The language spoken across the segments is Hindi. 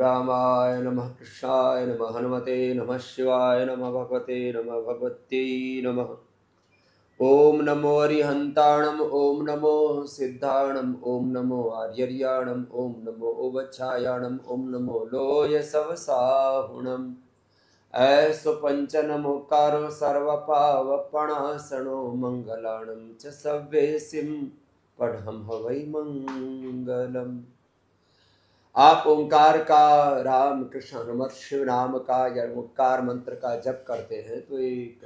रामाय नमः, कृष्णाय नमः, हनुमते नमः, शिवाय नमः, भगवते नमः, भगवत्यै नमः। ओम नमो अरिहंताणम, ओम नमो सिद्धाणम, ओम नमो आर्यर्याणम, ओम नमो उवच्छायाणम, ओम नमो लोय सवसाहुणम। ऐसो पंचनमोकारो सर्वपावपणासनो मंगलाणं च सव्येसिं पढ़म हवै मंगलम। आप ओंकार का, राम कृष्ण हनुमत शिव नाम का या ओंकार मंत्र का जप करते हैं तो एक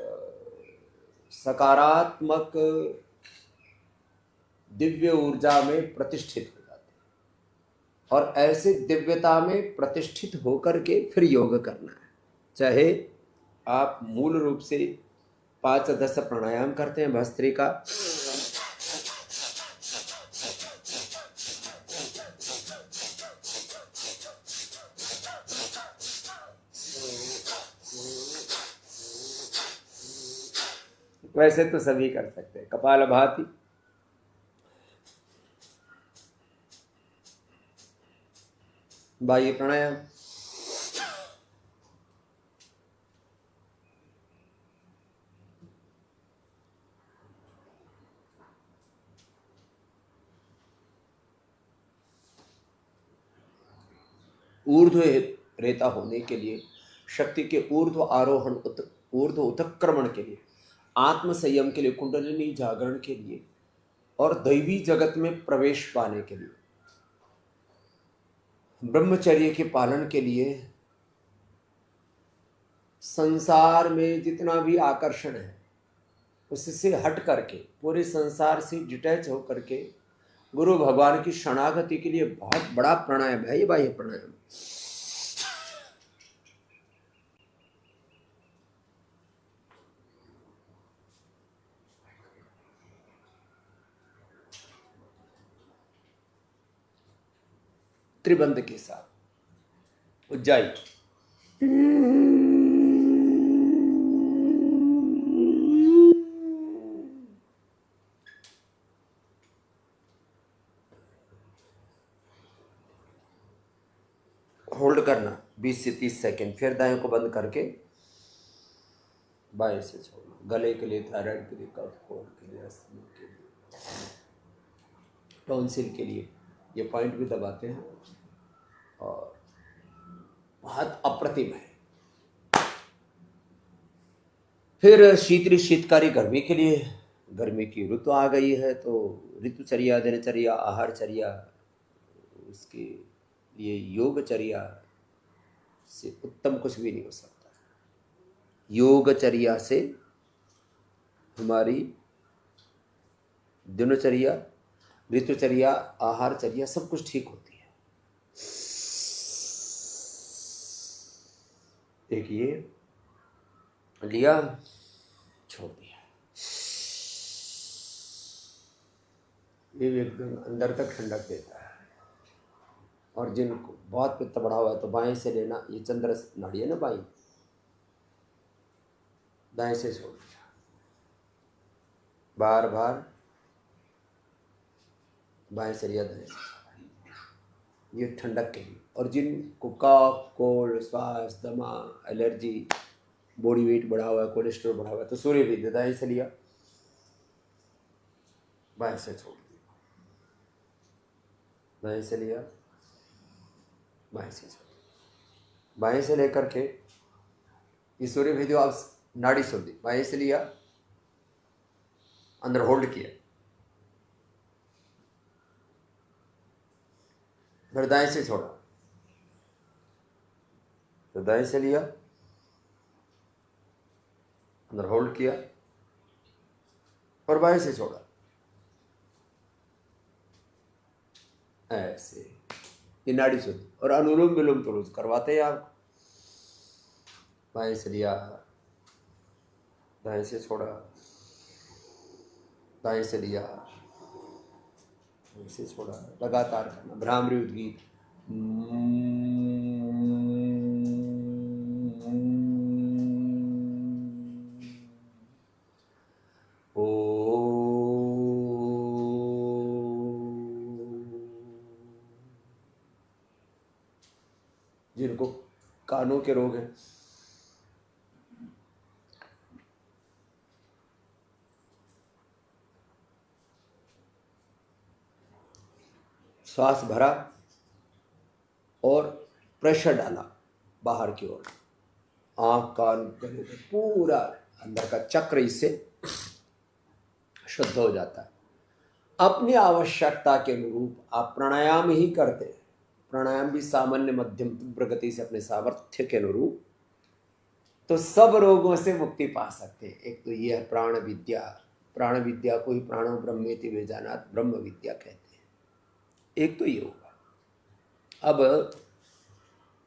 सकारात्मक दिव्य ऊर्जा में प्रतिष्ठित हो जाते हैं। और ऐसे दिव्यता में प्रतिष्ठित होकर के फिर योग करना है। चाहे आप मूल रूप से 5-10 प्राणायाम करते हैं भस्त्रिका, वैसे तो सभी कर सकते हैं। कपालभाति, बाह्य प्राणायाम, ऊर्ध्व रेता होने के लिए, शक्ति के ऊर्ध्व आरोहण, ऊर्ध्व उत्क्रमण के लिए, आत्म संयम के लिए, कुंडलिनी जागरण के लिए और दैवी जगत में प्रवेश पाने के लिए, ब्रह्मचर्य के पालन के लिए, संसार में जितना भी आकर्षण है उससे हट करके, पूरे संसार से डिटैच होकर के गुरु भगवान की शरणागति के लिए बहुत बड़ा प्राणायाम है ये बाह्य प्राणायाम। त्रिबंध के साथ उज्जाई, होल्ड करना 20 से 30 सेकेंड, फिर दाएं को बंद करके बाएं से छोड़ना। गले के लिए, थायराइड के लिए, कफ कोल्ड के लिए, अस्थमा के लिए, टॉन्सिल के लिए ये पॉइंट भी दबाते हैं और बहुत अप्रतिम है। फिर शीतकारी गर्मी के लिए, गर्मी की ऋतु आ गई है तो ऋतुचर्या, दिनचर्या, आहारचर्या, उसके लिए योगचर्या से उत्तम कुछ भी नहीं हो सकता। योगचर्या से हमारी दिनचर्या, ऋतुचर्या, आहारचर्या सब कुछ ठीक होती है। देखिए, लिया, छोड़ दिया, ये एकदम अंदर तक ठंडक देता है। और जिनको बहुत पित्त बढ़ा हुआ है तो बाएं से लेना, ये चंद्र नाड़ी है ना बाएं, दाएं से छोड़ दिया, बार बार बाएं से लिया, दाएं से, ये ठंडक के लिए। और जिनको कफ, कोल्ड, श्वास, दमा, एलर्जी, बॉडी वेट बढ़ा हुआ है, कोलेस्ट्रॉल बढ़ा हुआ है तो सूर्य भी दाएं से लिया, बाएं से छोड़ दिया, दाएं से लिया, बाएं से छोड़ दिया, बाएं से लेकर के ये सूर्य भी दो, आप नाड़ी छोड़ दी, बाएं से लिया, अंदर होल्ड किया, फिर दाएं से छोड़ा, तो दाएं से लिया, अंदर होल्ड किया और बाएं से छोड़ा। ऐसे ये नाड़ी शुद्धि। और अनुलोम विलोम तो रोज करवाते हैं आप। बाएं से लिया, दाएं से छोड़ा, दाएं से लिया, दाएं से छोड़ा, लगातार करना। भ्रामरी उद्गीत, जिनको कानों के रोग हैं, श्वास भरा और प्रेशर डाला बाहर की ओर, आँख कान गले में पूरा अंदर का चक्र इससे शुद्ध हो जाता है। अपनी आवश्यकता के अनुरूप आप प्राणायाम ही करते हैं। प्राणायाम भी सामान्य मध्यम प्रगति से अपने सामर्थ्य के अनुरूप तो सब रोगों से मुक्ति पा सकते हैं। एक तो ये है प्राण विद्या। प्राण विद्या को ही प्राणो ब्रह्मेति वेजानात ब्रह्म विद्या कहते हैं। एक तो ये होगा। अब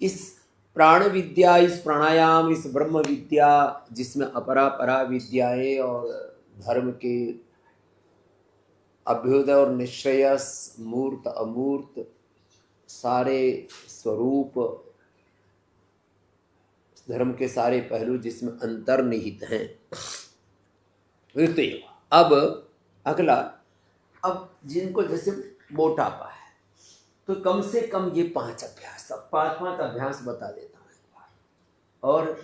इस प्राण विद्या, इस प्राणायाम, इस ब्रह्म विद्या जिसमें अपरा परा विद्याएं और धर्म के अभ्युदय और निश्रेयस, मूर्त अमूर्त सारे स्वरूप, धर्म के सारे पहलू जिसमें अंतर्निहित हैं, अब अगला, अब जिनको जैसे मोटापा है तो कम से कम ये 5 अभ्यास, अब 5 अभ्यास बता देता हूँ एक बार, और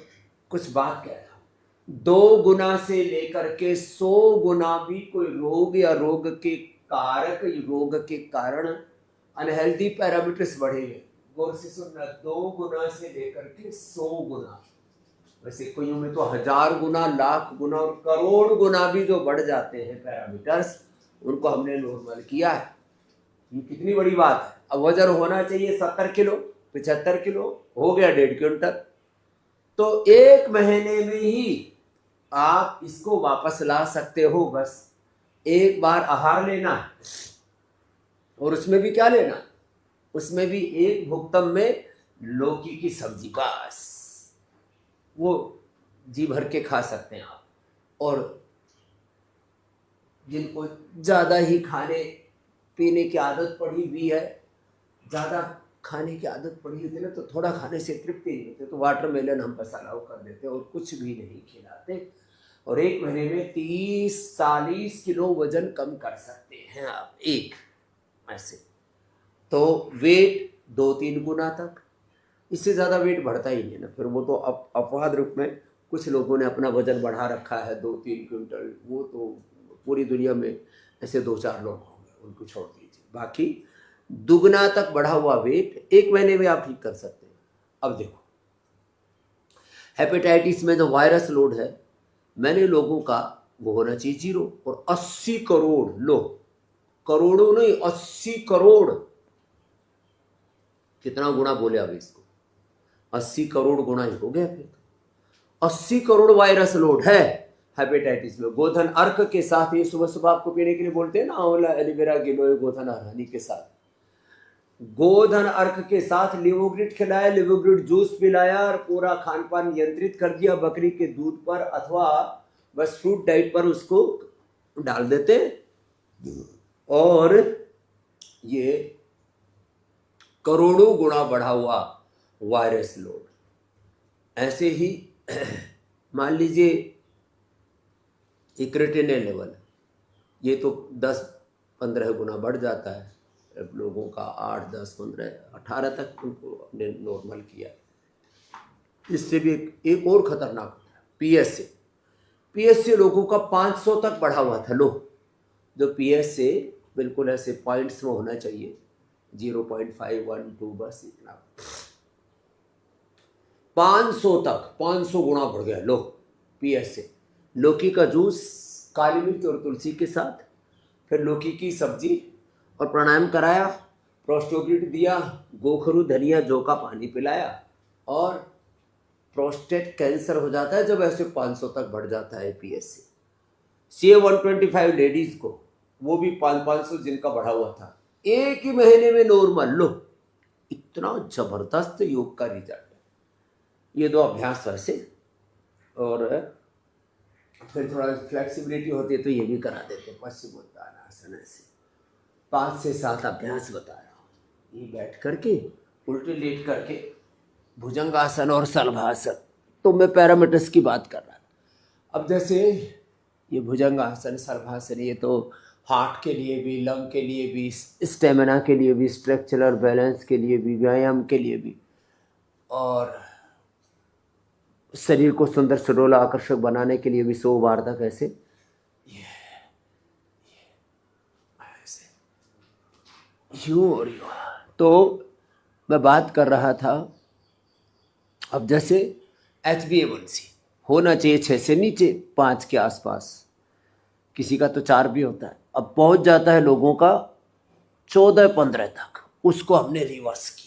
कुछ बात कह रहा हूँ। 2 गुना से लेकर के 100 गुना भी कोई रोग या रोग के कारक, रोग के कारण अनहेल्दी पैरामीटर्स बढ़ेंगे। गौर से सुनना, 2 गुना से लेकर के 100 गुना, वैसे कोइयों में तो 1000 गुना, लाख गुना और करोड़ गुना भी जो बढ़ जाते हैं पैरामीटर्स, उनको हमने नॉर्मल किया है। ये कितनी बड़ी बात है। अब वजन होना चाहिए 70 किलो, 75 किलो, हो गया 1.5 क्विंटल, तो 1 महीने में ही आप इसको वापस ला सकते हो। बस एक बार आहार लेना, और उसमें भी क्या लेना, उसमें भी एक भुक्तम में लौकी की सब्जी, बस वो जी भर के खा सकते हैं आप। और जिनको ज़्यादा ही खाने पीने की आदत पड़ी हुई है, ज़्यादा खाने की आदत पड़ी हुई है ना, तो थोड़ा खाने से तृप्ति नहीं होती, तो वाटरमेलन हम बस अलाउ कर देते और कुछ भी नहीं खिलाते, और 1 महीने में 30-40 किलो वजन कम कर सकते हैं आप एक ऐसे। तो वेट 2-3 गुना तक, इससे ज़्यादा वेट बढ़ता ही नहीं ना, फिर वो तो अपवाद रूप में कुछ लोगों ने अपना वजन बढ़ा रखा है 2-3 क्विंटल, वो तो पूरी दुनिया में ऐसे 2-4 लोग होंगे, उनको छोड़ दीजिए। बाकी दुगना तक बढ़ा हुआ वेट 1 महीने में आप ठीक कर सकते हैं। अब देखो, हेपेटाइटिस में जो वायरस लोड है, मैंने लोगों का वो होना चाहिए 0, और 80 करोड़ लोग, करोड़ों नहीं 80 करोड़, कितना गुना बोले अब इसको, 80 करोड़ गुना ही हो गया। फिर 80 करोड़ वायरस लोड है हेपेटाइटिस में। गोधन अर्क के साथ, ये सुबह सुबह आपको पीने के लिए बोलते हैं ना, आंवला, एलोवेरा, गिलोय, गोधन हनी के साथ, गोधन अर्क के साथ लिवोग्रिड खिलाया, लिवोग्रिड जूस पिलाया, और पूरा खान पान नियंत्रित कर दिया बकरी के दूध पर, अथवा बस फ्रूट डाइट पर उसको डाल देते, और ये करोड़ों गुना बढ़ा हुआ वायरस लोड। ऐसे ही मान लीजिए क्रिएटिनिन लेवल, ये तो 10-15 गुना बढ़ जाता है लोगों का, 8, 10, 15, 18 तक उनको अपने नॉर्मल किया। इससे भी एक और खतरनाक होता है पीएसए लोगों का 500 तक बढ़ा हुआ था। लो, जो पीएसए बिल्कुल ऐसे पॉइंट्स में होना चाहिए, 0.512, बस इतना, 500 तक, 500 गुना बढ़ गया। लो, पीएसए, लौकी का जूस काली मिर्च और तुलसी के साथ, फिर लौकी की सब्जी, और प्राणायाम कराया, प्रोस्टोग्लिड दिया, गोखरू, धनिया, जौ का पानी पिलाया, और प्रोस्टेट कैंसर हो जाता है जब ऐसे 500 तक बढ़ जाता है पीएसए। CA 125 लेडीज को, वो भी 500 जिनका बढ़ा हुआ था, 1 ही महीने में नॉर्मल। लो, इतना जबरदस्त योग का रिजल्ट है। ये 2 अभ्यास वैसे, और फिर थोड़ा फ्लेक्सिबिलिटी होती है तो ये भी करा देते हैं, पश्चिमोत्तानासन ऐसे 5 से 7 अभ्यास बता रहा हूँ। ये बैठ करके, उल्टे लेट करके, भुजंगासन और शलभासन, तो मैं पैरामीटर्स की बात कर रहा था। अब जैसे ये भुजंगासन, शलभासन, ये तो हार्ट के लिए भी, लंग के लिए भी, स्टेमिना के लिए भी, स्ट्रक्चरल बैलेंस के लिए भी, व्यायाम के लिए भी, और शरीर को सुंदर सुडौल आकर्षक बनाने के लिए भी 100 बार तक ऐसे यूं और यूं। तो मैं बात कर रहा था, अब जैसे HbA1c होना चाहिए 6 से नीचे, 5 के आसपास, किसी का तो 4 भी होता है। अब पहुंच जाता है लोगों का 14-15 तक, उसको हमने रिवर्स किया।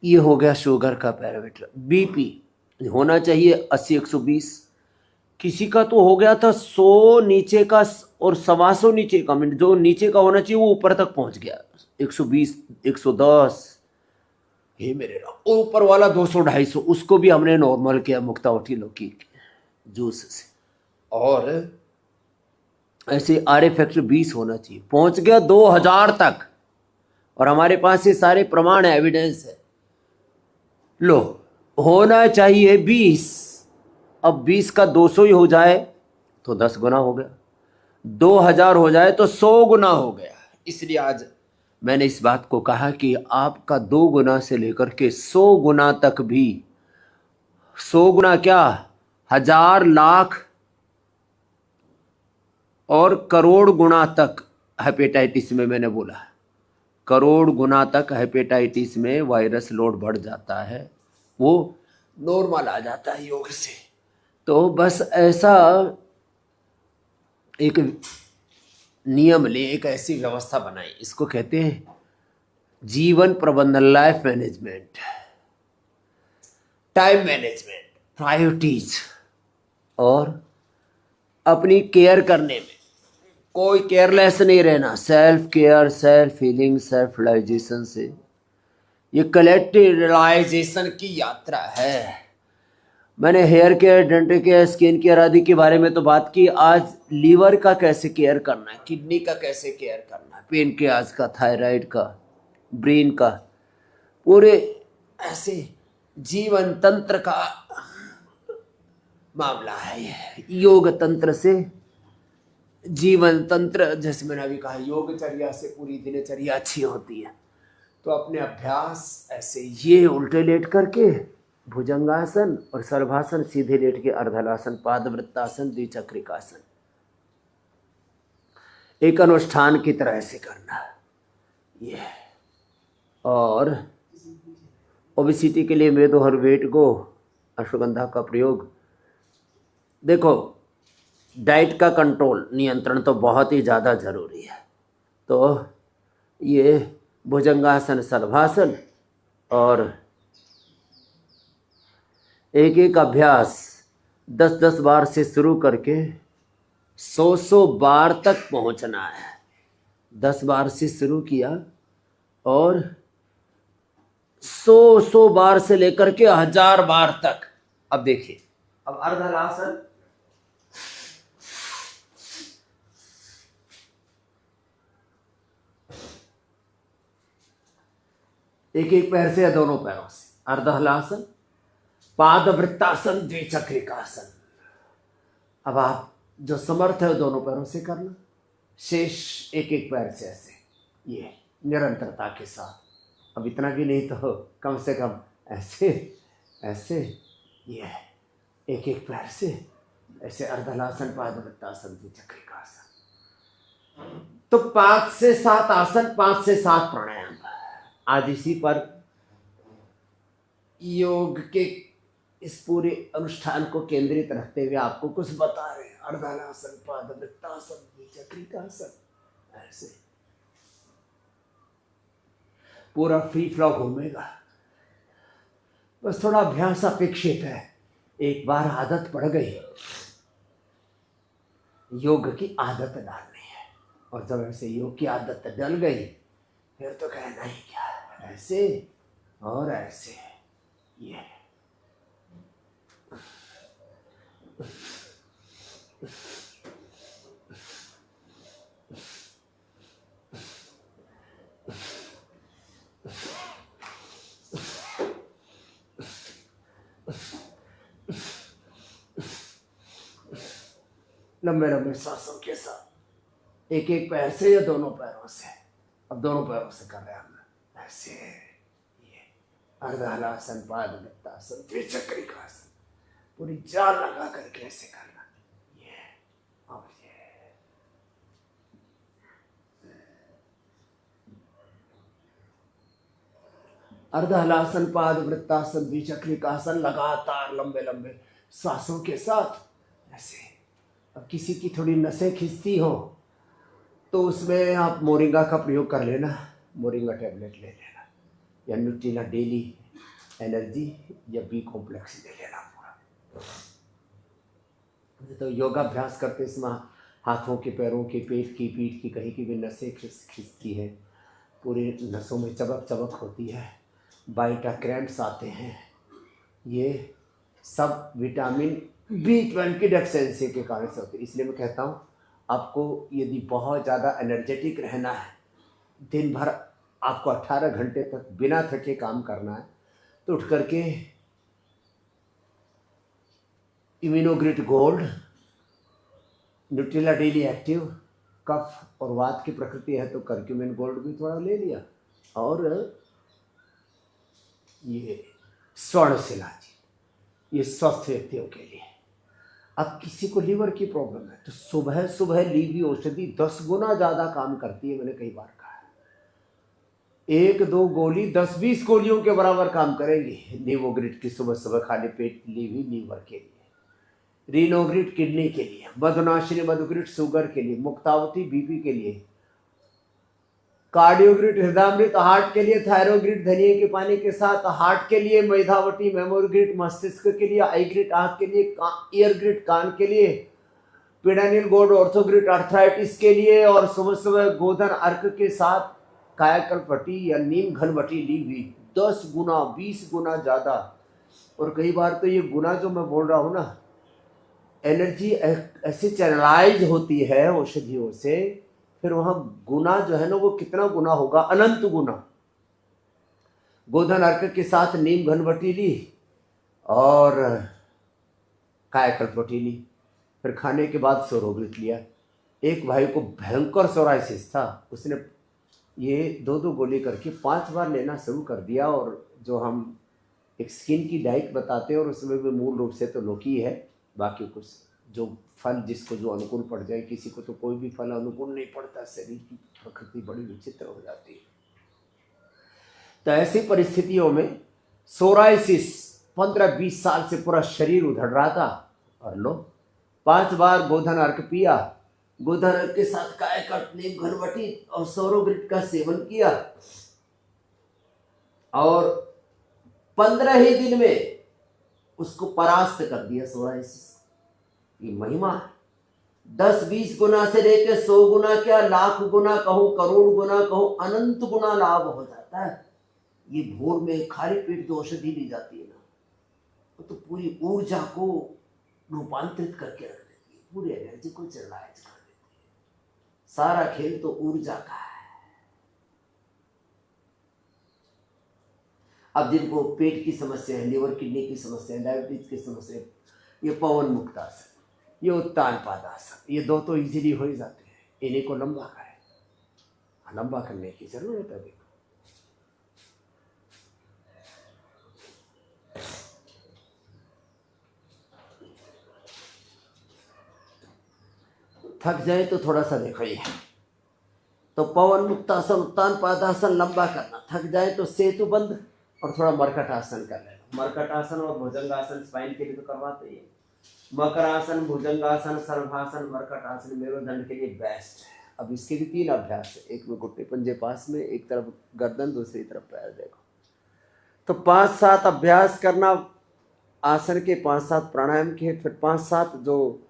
ये हो गया शुगर का पैरामीटर। बीपी होना चाहिए 80-120, किसी का तो हो गया था 100 नीचे का और 125 नीचे का, जो नीचे का होना चाहिए वो ऊपर तक पहुंच गया 120 110। हे मेरे राम, और ऊपर वाला 200-250, उसको भी हमने नॉर्मल किया मुक्तावटी लौकी जूस से। और ऐसे आर फैक्टर 20 होना चाहिए, पहुंच गया 2000 तक। और हमारे पास ये सारे प्रमाण है, एविडेंस है। लो, होना चाहिए 20, अब 20 का 200 ही हो जाए तो 10 गुना हो गया, 2000 हो जाए तो 100 गुना हो गया। इसलिए आज मैंने इस बात को कहा कि आपका 2 गुना से लेकर के 100 गुना तक भी, 100 गुना क्या, 1000 लाख और करोड़ गुना तक हेपेटाइटिस में, मैंने बोला करोड़ गुना तक हेपेटाइटिस में वायरस लोड बढ़ जाता है, वो नॉर्मल आ जाता है योग से। तो बस ऐसा एक नियम ले, एक ऐसी व्यवस्था बनाई, इसको कहते हैं जीवन प्रबंधन, life management, time management, priorities, और अपनी केयर करने में कोई केयरलेस नहीं रहना। Self care, self healing, self realization से ये कलेक्टिव रियलाइजेशन की यात्रा है। मैंने hair care, dental care, skin care आदि के बारे में तो बात की। आज लीवर का कैसे केयर करना है, किडनी का कैसे केयर करना है, पेनक्रियाज का, थायराइड का, ब्रेन का, पूरे ऐसे जीवन तंत्र का मामला है ये। योग तंत्र से जीवन तंत्र, जैसे मैंने अभी कहा, योगचर्या से पूरी दिनचर्या अच्छी होती है। तो अपने अभ्यास ऐसे ये उल्टे लेट करके भुजंगासन और सर्वासन, सीधे लेट के अर्धलासन, पादवृत्तासन, द्विचक्रिकासन, एक अनुष्ठान की तरह से करना ये। और ओबेसिटी के लिए मेदो हर वेट गो, अश्वगंधा का प्रयोग। देखो, डाइट का कंट्रोल, नियंत्रण तो बहुत ही ज़्यादा जरूरी है। तो ये भुजंगासन, सर्वासन और एक एक अभ्यास 10-10 बार से शुरू करके 100 बार तक पहुंचना है। 10 बार से शुरू किया और 100 बार से लेकर के 1000 बार तक। अब देखिए, अब अर्धलासन, एक एक पैर से या दोनों पैरों से, अर्धहलासन, पादवृत्तासन, द्विचक्रिकासन। अब आप जो समर्थ है दोनों पैरों से करना, शेष एक एक पैर से ऐसे, ये निरंतरता के साथ। अब इतना भी नहीं तो कम से कम ऐसे ऐसे, ये एक एक पैर से ऐसे, अर्धहलासन, पादवृत्तासन, द्विचक्रिकासन। तो 5 से 7 आसन, 5 से 7 प्राणायाम। आज इसी पर योग के इस पूरे अनुष्ठान को केंद्रित रखते हुए आपको कुछ बता रहे हैं। अर्धहलासन, पादवृत्तासन, द्विचक्रिकासन, ऐसे पूरा फ्री फ्लो घूमेगा। बस थोड़ा अभ्यास अपेक्षित है। एक बार आदत पड़ गई, योग की आदत डालनी है। और जब ऐसे योग की आदत डल गई, फिर तो कहना ही क्या, ऐसे और ऐसे, ये लंबे लंबे सांसों के साथ, एक एक पैर से या दोनों पैरों से। अब दोनों पैरों से कर रहे हैं हम ऐसे, ये अर्धहलासन, पादवृत्तासन, त्रिचक्रिकासन, पूरी जान लगा करके ऐसे करना। ये और ये अर्धहलासन, पादवृत्तासन, द्विचक्रिकासन लगातार लंबे लंबे सांसों के साथ ऐसे। अब किसी की थोड़ी नसें खिंचती हो तो उसमें आप मोरिंगा का प्रयोग कर लेना, मोरिंगा टैबलेट ले लेना, या न्यूट्रिला डेली एनर्जी या बी कॉम्प्लेक्स ले लेना पूरा। तो योगाभ्यास करते समय हाथों के, पैरों के, पेट की, पीठ की, कहीं की भी नसें खिंचती है, पूरी नसों में चबक चबक होती है, बाइटा क्रैम्प्स आते हैं, ये सब विटामिन B12 की डेफिशिएंसी के कारण से होते हैं। इसलिए मैं कहता हूँ आपको यदि बहुत ज़्यादा एनर्जेटिक रहना है, दिन भर आपको 18 घंटे तक बिना थके काम करना है, तो उठ करके Immunogrid gold, Nutrela daily active, कफ और वात की प्रकृति है तो करक्यूमिन गोल्ड भी थोड़ा ले लिया, और ये स्वर्णशिला जी, ये स्वस्थ व्यक्तियों के लिए। अब किसी को लीवर की प्रॉब्लम है तो सुबह सुबह ली हुई औषधि 10 गुना ज़्यादा काम करती है, मैंने कई बार कहा है। 1-2 गोली 10-20 गोलियों के बराबर काम करेंगी लीवोग्रिड की, सुबह सुबह खाली पेट ली हुई लीवर के लिए, रीनोग्रिड किडनी के लिए, मधुनाशिनी मधुग्रिड शुगर के लिए, मुक्तावती बीपी के लिए, कार्डियोग्रिड हृदयामृत हार्ट के लिए, थायरोग्रिड धनिये के पानी के साथ हार्ट के लिए, मेधावटी मेमोरीग्रिड मस्तिष्क के लिए, आईग्रिड आंख के लिए, ईयरग्रिड कान के लिए, पिडानिल गोल्ड ऑर्थोग्रिड आर्थराइटिस के लिए, और सुबह सुबह गोधन अर्क के साथ कायाकल्पवटी या नीम घनवटी ली हुई 10 गुना 20 गुना ज़्यादा। और कई बार तो ये गुना जो मैं बोल रहा हूँ ना, एनर्जी ऐसे चैनलाइज होती है औषधियों से, फिर वहाँ गुना जो है ना वो कितना गुना होगा, अनंत गुना। गोधन अर्क के साथ नीम घनवटी ली और कायाकल्पवटी ली, फिर खाने के बाद सोरोग्रिड लिया। एक भाई को भयंकर सोराइसिस था, उसने ये 2-2 गोली करके 5 बार लेना शुरू कर दिया। और जो हम एक स्किन की डाइट बताते हैं और उसमें भी मूल रूप से तो लौकी है, बाकी कुछ जो फल जिसको जो अनुकूल पड़ जाए, किसी को तो कोई भी फल अनुकूल नहीं पड़ता, शरीर की प्रकृति बड़ी विचित्र हो जाती है। तो ऐसी परिस्थितियों में सोराइसिस 15-20 साल से पूरा शरीर उधड़ रहा था, और लो 5 बार गोधन अर्क पिया, गोधन अर्क के साथ कायाकल्प, नीम घनवटी और सोरोग्रिड का सेवन किया, और 15 ही दिन में उसको परास्त कर दिया सोराइसिस। ये महिमा 10-20 गुना से लेकर 100 गुना, क्या लाख गुना कहूं, करोड़ गुना कहूं, अनंत गुना लाभ हो जाता है। ये भोर में खाली पेट जो औषधि ली जाती है ना, वो तो पूरी ऊर्जा को रूपांतरित करके रख देती है, पूरी एनर्जी को चैनलाइज कर देती है। सारा खेल तो ऊर्जा का है। अब जिनको पेट की समस्या है, लिवर किडनी की समस्या है, डायबिटीज की समस्या है, ये पवन मुक्तासन, ये उत्तान पादासन, ये 2 तो इजीली हो ही जाते हैं। इन्हीं को लंबा करें, लंबा करने की जरूरत है। देखो थक जाए तो थोड़ा सा देखो, ये तो पवन मुक्तासन, उत्तान पादासन लंबा करना, थक जाए तो सेतु बंद और थोड़ा मरकट आसन कर लेना। मरकट आसन और भुजंगासन स्पाइन के लिए तो करवाते हैं। मकरासन, भुजंगासन, सर्वासन, मरकट आसन मेरुदंड के लिए बेस्ट है। अब इसके भी 3 अभ्यास है, एक में घुटने पंजे पास में, एक तरफ गर्दन, दूसरी तरफ पैर। देखो तो 5-7 अभ्यास करना आसन के, 5-7 प्राणायाम के, फिर 5-7 जो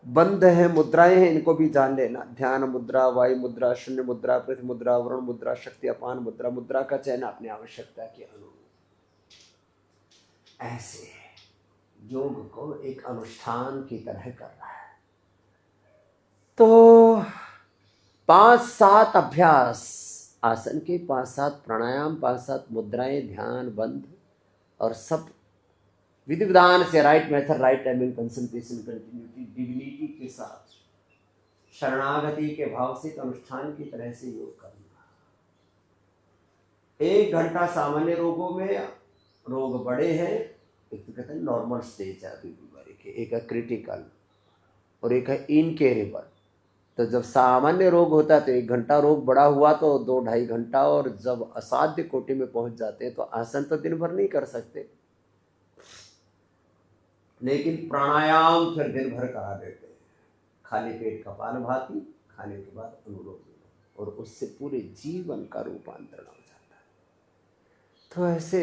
बंद है मुद्राएं हैं इनको भी जान लेना। ध्यान मुद्रा, वायु मुद्रा, शून्य मुद्रा, पृथ्वी मुद्रा, वरुण मुद्रा, शक्ति अपान मुद्रा। मुद्रा का चयन अपनी आवश्यकता के अनुरूप। ऐसे योग को एक अनुष्ठान की तरह करना है। तो 5-7 अभ्यास आसन के, 5-7 प्राणायाम, 5-7 मुद्राएं, ध्यान, बंद, और सब विधि विधान से, right method, right timing, concentration, continuity, divinity के साथ, शरणागति के भाव से अनुष्ठान की तरह से योग करना। 1 घंटा सामान्य रोगों में रोग बड़े हैं, एक तो कहते हैं नॉर्मल स्टेज है अभी बीमारी के, एक है क्रिटिकल और एक है इनकेरेबल। तो जब सामान्य रोग होता है तो 1 घंटा, रोग बड़ा हुआ तो 2-2.5 घंटा, और जब असाध्य कोटि में पहुंच जाते हैं तो आसन तो दिन भर नहीं कर सकते, लेकिन प्राणायाम फिर दिन भर करा देते हैं। खाली पेट कपालभाति, खाने के बाद अनुलोम विलोम, और उससे पूरे जीवन का रूपांतरण हो जाता है। तो ऐसे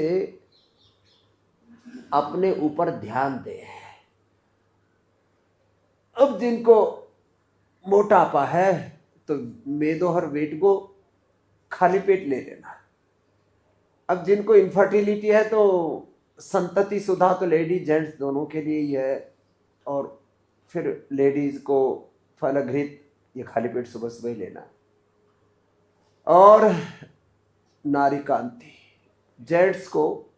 अपने ऊपर ध्यान दें। अब जिनको मोटापा है तो मेदो हर वेट को खाली पेट ले लेना। अब जिनको इनफर्टिलिटी है तो संतति सुधा तो लेडीज जेंट्स दोनों के लिए ही है, और फिर लेडीज को फलघृत ये खाली पेट सुबह सुबह ही लेना। और नारी कांति जेंट्स को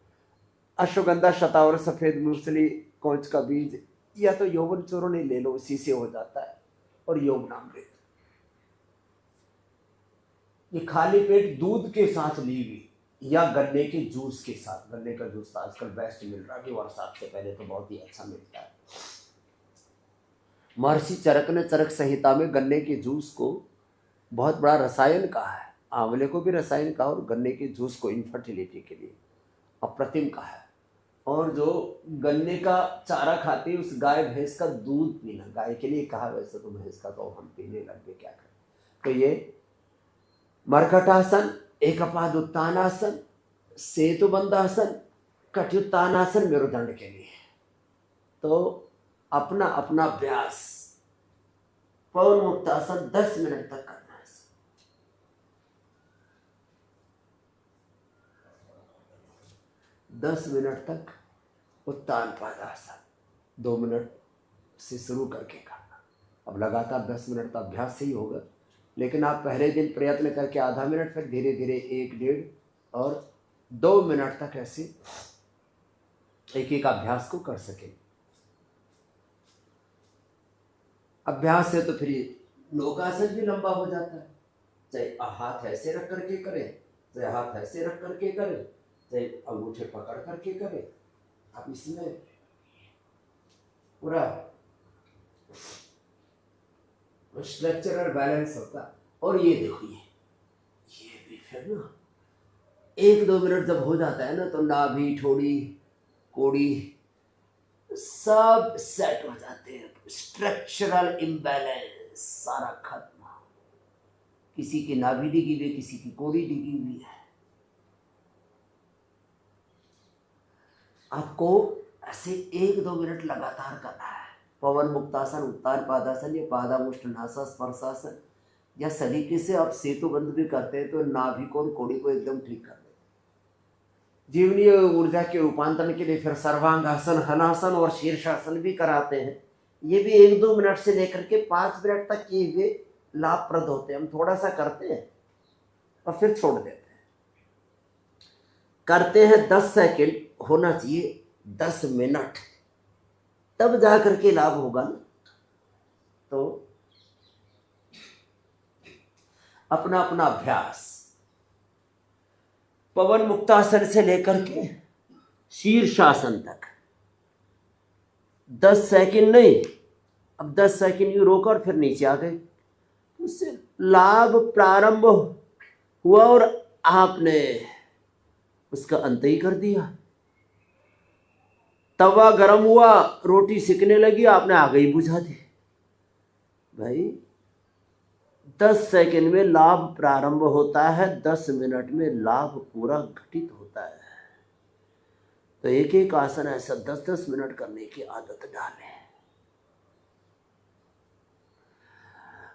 अश्वगंधा, शतावर, सफेद मूसली, कोंच का बीज या तो यौवन चूर्ण ही ले लो, इसी से हो जाता है, और यौवनामृत। ये खाली पेट दूध के साथ ली हुई या गन्ने के जूस के साथ, गन्ने का जूस तो आजकल बेस्ट मिल रहा है कि बरसात से पहले तो बहुत ही अच्छा मिलता है। महर्षि चरक ने चरक संहिता में गन्ने के जूस को बहुत बड़ा रसायन कहा है, आंवले को भी रसायन कहा, और गन्ने के जूस को इनफर्टिलिटी के लिए अप्रतिम कहा है। और जो गन्ने का चारा खाती है उस गाय भैंस का दूध पीना, गाय के लिए कहा, वैसे तो भैंस का तो हम पीने लग गए, क्या करें। तो ये मरकटासन, एकपाद उत्तानासन, सेतुबंधासन, कटियुत्तानासन मेरुदंड के लिए। तो अपना अपना अभ्यास पवन मुक्तासन 10 मिनट तक करना है। 10 मिनट तक उत्तान पादासन 2 मिनट से शुरू करके करना। अब लगातार 10 मिनट का अभ्यास से ही होगा, लेकिन आप पहले दिन प्रयत्न करके आधा मिनट, फिर धीरे धीरे 1, 1.5 और 2 मिनट तक ऐसे एक एक अभ्यास को कर सकें। अभ्यास से तो फिर नौकासन भी लंबा हो जाता है, चाहे हाथ ऐसे रख करके करें, चाहे हाथ ऐसे रख करके करें, चाहे अंगूठे पकड़ करके करें। अब इसमें पूरा स्ट्रक्चरल बैलेंस होता है। और ये देखो, ये भी फिर ना 1-2 मिनट जब हो जाता है ना तो नाभि, ठोड़ी, कोड़ी सब सेट हो जाते हैं। स्ट्रक्चरल इम्बैलेंस सारा खत्म। किसी की नाभि डिगी हुई, किसी की कोड़ी डिगी हुई है। आपको ऐसे 1-2 मिनट लगातार करना है। पवन मुक्तासन, उत्तान पादासन या पादामुष्टनासा स्पर्शासन, या सलीके से आप सेतु बंद भी करते हैं तो नाभि को और कोड़ी को एकदम ठीक कर देते। जीवनीय ऊर्जा के रूपांतरण के लिए फिर सर्वांगासन, हनासन और शीर्षासन भी कराते हैं। ये भी 1-2 मिनट से लेकर के 5 मिनट तक किए हुए लाभप्रद होते हैं। हम थोड़ा सा करते हैं और फिर छोड़ देते हैं। करते हैं 10 सेकंड, होना चाहिए 10 मिनट, तब जा करके लाभ होगा ना। तो अपना अपना अभ्यास पवन मुक्तासन से लेकर के शीर्षासन तक 10 सेकंड नहीं, अब 10 सेकंड यू रोका और फिर नीचे आ गए। उससे लाभ प्रारंभ हुआ और आपने उसका अंत ही कर दिया। तवा गर्म हुआ, रोटी सिकने लगी, आपने आग ही बुझा दी। भाई 10 सेकंड में लाभ प्रारंभ होता है, 10 मिनट में लाभ पूरा घटित होता है। तो एक एक आसन ऐसा 10-10 मिनट करने की आदत डालें।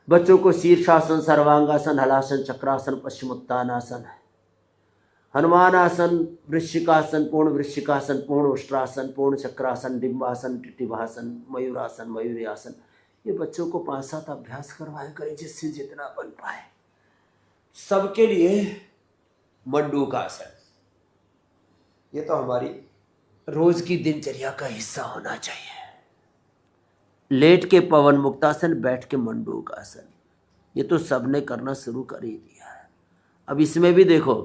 बच्चों को शीर्षासन, सर्वांगासन, हलासन, चक्रासन, पश्चिमोत्तानासन, हनुमान आसन, वृश्चिकासन, पूर्ण वृश्चिकासन, पूर्ण उष्ट्रासन, पूर्ण चक्रासन, डिम्बासन, टिटिभासन, मयूरासन, मयूरी आसन, ये बच्चों को 5-7 अभ्यास करवाया करें जिससे जितना बन पाए। सबके लिए मंडूक का आसन, ये तो हमारी रोज की दिनचर्या का हिस्सा होना चाहिए। लेट के पवन मुक्तासन, बैठ के मंडूक आसन, ये तो सबने करना शुरू कर ही दिया है। अब इसमें भी देखो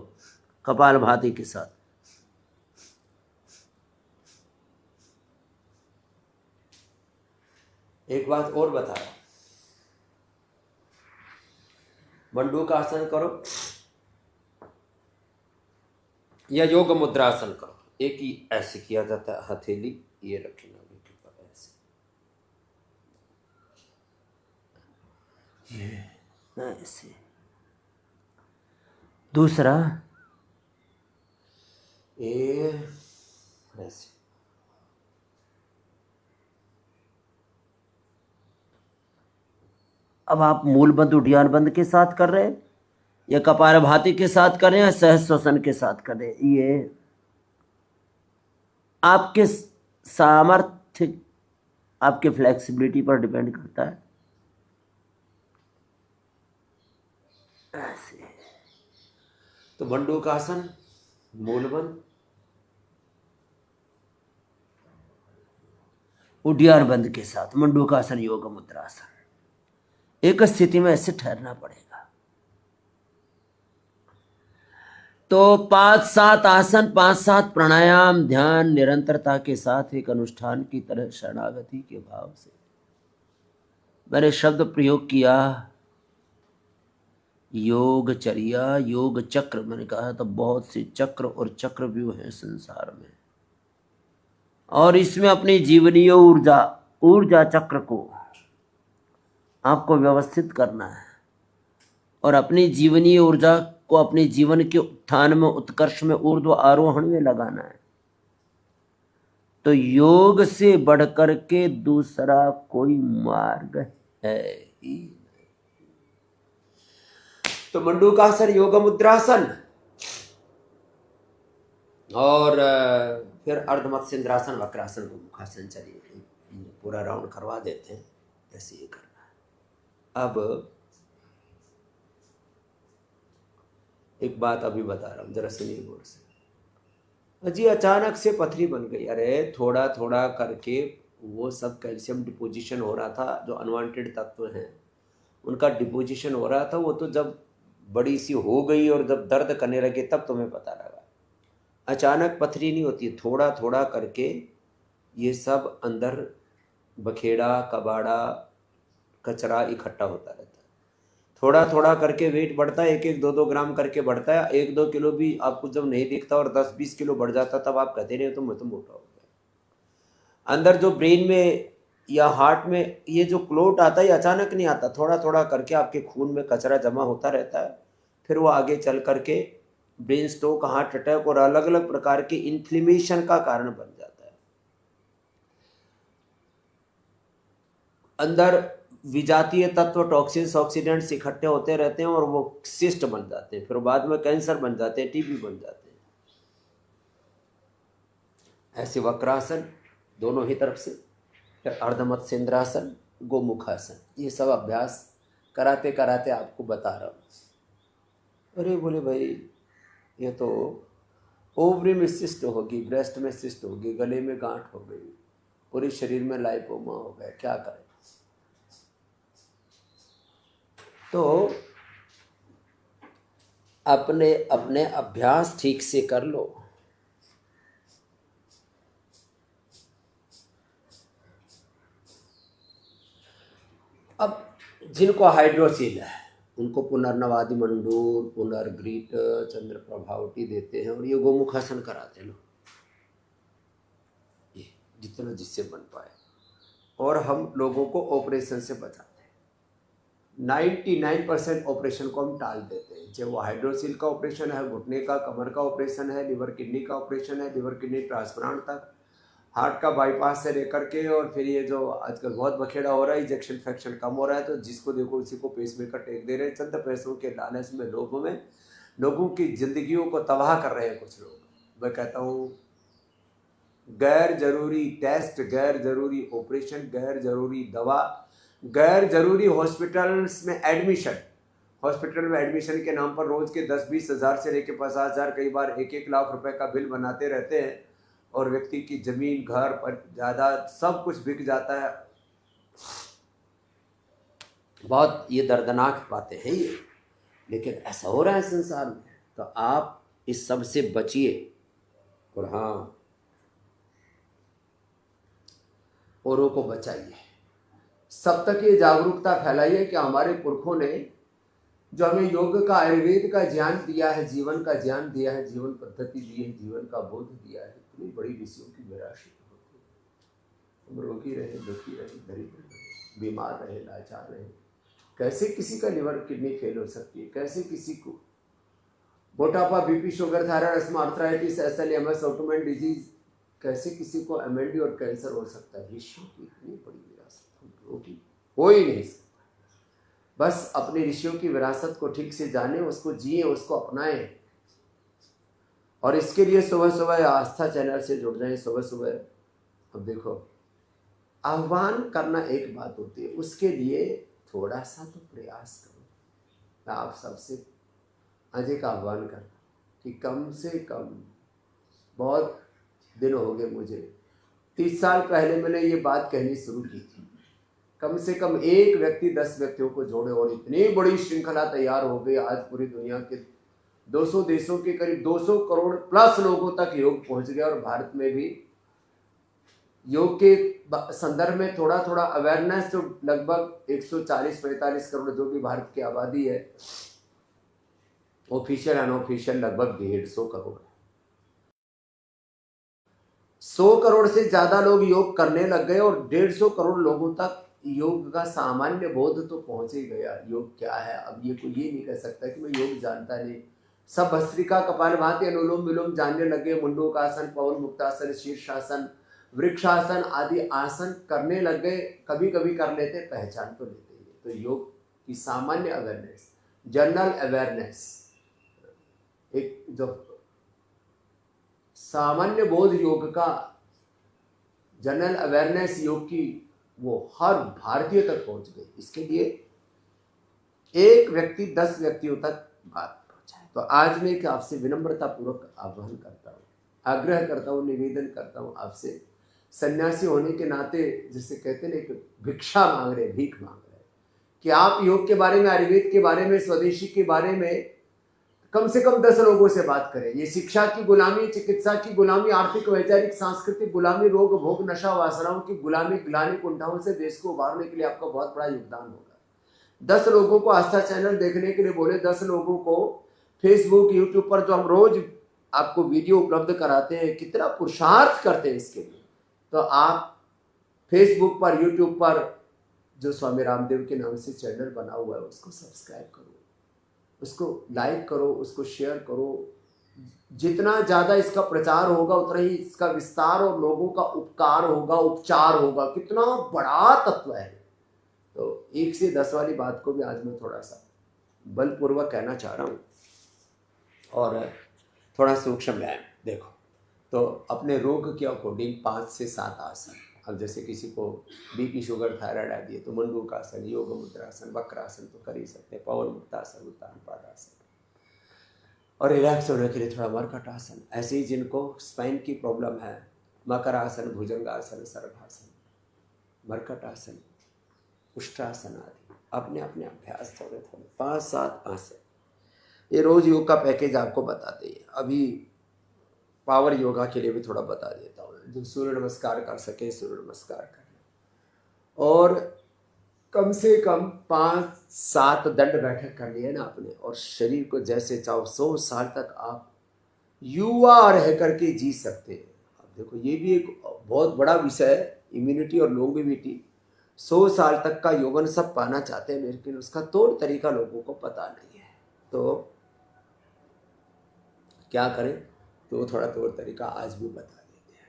कपालभाति के साथ एक बात और बता रहा हूं, मंडूक आसन करो या योग मुद्रासन करो, एक ही ऐसे किया जाता है, हथेली ये रखी नाभि के ऊपर ऐसे, ये ऐसे। दूसरा ये ऐसे। अब आप मूल बंद उद्यान बंद के साथ कर रहे हैं या कपालभाति के साथ कर रहे हैं या सहज श्वसन के साथ कर रहे हैं, ये आपके सामर्थ्य, आपके फ्लेक्सिबिलिटी पर डिपेंड करता है। ऐसे तो मंडूक आसन, मूलबंद, उद्यान बंद के साथ मंडूकासन, योग मुद्रासन, एक स्थिति में ऐसे ठहरना पड़ेगा। तो 5-7 आसन, 5-7 प्राणायाम, ध्यान निरंतरता के साथ एक अनुष्ठान की तरह शरणागति के भाव से मैंने शब्द प्रयोग किया योगचर्या, योग चक्र। मैंने कहा तो बहुत से चक्र और चक्रव्यूह हैं संसार में, और इसमें अपनी जीवनीय ऊर्जा चक्र को आपको व्यवस्थित करना है और अपनी जीवनीय ऊर्जा को अपने जीवन के उत्थान में, उत्कर्ष में, ऊर्ध्व आरोहण में लगाना है। तो योग से बढ़कर के दूसरा कोई मार्ग है ही नहीं। तो मंडूकासन, योग मुद्रासन और फिर अर्धमत्स्येंद्रासन, वक्रासन, गोमुखासन। चलिए पूरा राउंड करवा देते हैं, ऐसे ही करना है। अब एक बात अभी बता रहा हूँ, जरा सुनिए गौर से। जी अचानक से पथरी बन गई, अरे थोड़ा थोड़ा करके वो सब कैल्शियम डिपोजिशन हो रहा था, जो अनवांटेड तत्व हैं उनका डिपोजिशन हो रहा था, वो तो जब बड़ी सी हो गई और जब दर्द करने लगे तब तुम्हें पता लगा। अचानक पथरी नहीं होती, थोड़ा थोड़ा करके ये सब अंदर बखेड़ा, कबाड़ा, कचरा इकट्ठा होता रहता है। थोड़ा थोड़ा करके वेट बढ़ता है, 1-1, 2-2 ग्राम करके बढ़ता है। 1-2 किलो भी आपको जब नहीं दिखता और 10-20 किलो बढ़ जाता, तब आप कहते नहीं तो मैं तो मोटा हो गया। अंदर जो ब्रेन में या हार्ट में ये जो क्लोट आता है, अचानक नहीं आता, थोड़ा थोड़ा करके आपके खून में कचरा जमा होता रहता है। फिर वो आगे चल करके ब्रेन स्ट्रोक, हार्ट अटैक और अलग अलग प्रकार के इन्फ्लेमेशन का कारण बन जाता है। अंदर विजातीय तत्व, टॉक्सिन्स, ऑक्सीडेंट्स इकट्ठे होते रहते हैं और वो सिस्ट बन जाते हैं, फिर बाद में कैंसर बन जाते हैं, टीबी बन जाते हैं। ऐसे वक्रासन दोनों ही तरफ से, फिर अर्धमत्स्येंद्रासन, गोमुखासन, ये सब अभ्यास कराते कराते आपको बता रहा हूँ। अरे बोले भाई ये तो ओवरी में सिस्ट होगी, ब्रेस्ट में सिस्ट होगी, गले में गांठ हो गई, पूरे शरीर में लाइपोमा हो गया, क्या करें। तो अपने अपने अभ्यास ठीक से कर लो। अब जिनको हाइड्रोसील है उनको पुनर्नवादि मंडूर, पुनर्ग्रीट, चंद्र प्रभावटी देते हैं और ये गोमुखासन कराते लो, ये जितना जिससे बन पाए। और हम लोगों को ऑपरेशन से बचाते हैं। 99% ऑपरेशन को हम टाल देते हैं, चाहे वो हाइड्रोसील का ऑपरेशन है, घुटने का, कमर का ऑपरेशन है, लिवर किडनी का ऑपरेशन है, लिवर किडनी ट्रांसप्लांट तक, हार्ट का बाईपास से लेकर के, और फिर ये जो आजकल बहुत बखेड़ा हो रहा है, इजेक्शन फ्रैक्शन कम हो रहा है, तो जिसको देखो उसी को पेसमेकर टेक दे रहे हैं। चंद पैसों के लालच में, लोगों में, लोगों की जिंदगियों को तबाह कर रहे हैं कुछ लोग। मैं कहता हूँ गैर जरूरी टेस्ट, गैर जरूरी ऑपरेशन, गैर जरूरी दवा, गैर जरूरी हॉस्पिटल्स में एडमिशन, हॉस्पिटल में एडमिशन के नाम पर रोज के 10-20 हज़ार से लेकर 50 हज़ार, कई बार 1-1 लाख रुपए का बिल बनाते रहते हैं, और व्यक्ति की जमीन, घर पर ज्यादा सब कुछ बिक जाता है। बहुत ये दर्दनाक बातें हैं ये, लेकिन ऐसा हो रहा है संसार में। तो आप इस सब से बचिए, और हाँ औरों को बचाइए। सब तक ये जागरूकता फैलाई है कि हमारे पुरखों ने जो हमें योग का, आयुर्वेद का ज्ञान दिया है, जीवन का ज्ञान दिया है, जीवन पद्धति दी है, जीवन का बोध दिया है, इतनी बड़ी ऋषियों की विरासत होती है। हम रोगी रहे, दुखी रहे, दरिद्र रहे, बीमार रहे, लाचार रहे, कैसे किसी का लिवर किडनी फेल हो सकती है, कैसे किसी को मोटापा, BP, sugar, thyroid, asthma, arthritis, SLMS, autoimmune disease, कैसे किसी को MND और कैंसर हो सकता है। ऋषियों की इतनी बड़ी विरासत हम लोगों की हो ही नहीं सकता। बस अपने ऋषियों की विरासत को ठीक से जाने, उसको जिए, उसको अपनाएं। और इसके लिए सुबह सुबह आस्था चैनल से जुड़ जाएं। सुबह सुबह अब देखो, आह्वान करना एक बात होती है, उसके लिए थोड़ा सा तो प्रयास करो। मैं आप सबसे अधिक आह्वान करता कि कम से कम, बहुत दिन हो गए मुझे, 30 साल पहले मैंने ये बात कहनी शुरू की थी, कम से कम एक व्यक्ति 10 व्यक्तियों को जोड़े, और इतनी बड़ी श्रृंखला तैयार हो गई। आज पूरी दुनिया के 200 देशों के करीब 200 करोड़ प्लस लोगों तक योग पहुंच गया। और भारत में भी योग के संदर्भ में थोड़ा थोड़ा अवेयरनेस, तो लगभग 140-45 करोड़ जो भी भारत की आबादी है, ऑफिशियल अनऑफिशियल लगभग 150 करोड़ है। 100 करोड़ से ज्यादा लोग योग करने लग गए और 150 करोड़ लोगों तक योग का सामान्य बोध तो पहुंच ही गया। योग क्या है, अब ये कोई ये नहीं कह सकता कि मैं योग जानता नहीं। सब भस्त्रिका, कपालभाति, अनुलोम विलोम जानने लगे, मुंडोकासन, पवन मुक्तासन, शीर्षासन, वृक्षासन आदि आसन करने लग गए। कभी कभी कर लेते, पहचान तो लेते ही। तो योग की सामान्य अवेयरनेस, जनरल अवेयरनेस, एक जो सामान्य बोध योग का, जनरल अवेयरनेस योग की, वो हर भारतीय तक पहुंच गई। इसके लिए एक व्यक्ति 10 व्यक्तियों तक बात पहुंचाए। तो आज मैं एक आपसे विनम्रता पूर्वक आह्वान करता हूँ, आग्रह करता हूँ, निवेदन करता हूँ आपसे, सन्यासी होने के नाते, जिसे कहते हैं एक भिक्षा मांग रहे, भीख मांग रहे, कि आप योग के बारे में, आयुर्वेद के बारे में, स्वदेशी के बारे में कम से कम 10 लोगों से बात करें। ये शिक्षा की गुलामी, चिकित्सा की गुलामी, आर्थिक, वैचारिक, सांस्कृतिक गुलामी, रोग भोग, नशा, वासनाओं की गुलामी, ग्लानि, कुंठाओं से देश को उबारने के लिए आपका बहुत बड़ा योगदान होगा। 10 लोगों को आस्था चैनल देखने के लिए बोले, 10 लोगों को फेसबुक, यूट्यूब पर जो हम रोज आपको वीडियो उपलब्ध कराते हैं, कितना पुरुषार्थ करते हैं इसके लिए। तो आप फेसबुक पर, यूट्यूब पर जो स्वामी रामदेव के नाम से चैनल बना हुआ है, उसको सब्सक्राइब करो, उसको लाइक करो, उसको शेयर करो। जितना ज़्यादा इसका प्रचार होगा उतना ही इसका विस्तार और लोगों का उपकार होगा, उपचार होगा। कितना बड़ा तत्व है। तो 1 से 10 वाली बात को भी आज मैं थोड़ा सा बलपूर्वक कहना चाह रहा हूँ, और थोड़ा सूक्ष्म व्यायाम। देखो, तो अपने रोग के अकॉर्डिंग 5 से 7 आसन। अब जैसे किसी को बीपी, शुगर, थायराइड आदि है, तो मंडूकासन, योग मुद्रासन, वक्रासन तो कर ही सकते हैं, पवन मुक्तासन, उत्तान पादासन, और रिलैक्स होने के लिए थोड़ा मरकट आसन। ऐसे ही जिनको स्पाइन की प्रॉब्लम है, मकरासन, भुजंगासन, सर्वासन, मरकट आसन, उष्ट्रासन आदि अपने अपने अभ्यास थोड़े थोड़े 5-7 आसन। ये रोज योग का पैकेज आपको बताते हैं। अभी पावर योगा के लिए भी थोड़ा बता देता हूँ। जो सूर्य नमस्कार कर सके सूर्य नमस्कार करें, और कम से कम 5-7 दंड बैठक कर लिए ना आपने, और शरीर को जैसे चाहो 100 साल तक आप युवा रह करके जी सकते हैं। अब देखो, ये भी एक बहुत बड़ा विषय है, इम्यूनिटी और लॉन्गेविटी। 100 साल तक का यौवन सब पाना चाहते हैं, लेकिन उसका तौर तरीका लोगों को पता नहीं है। तो क्या करें, तो थोड़ा तौर तरीका आज भी बता देते हैं।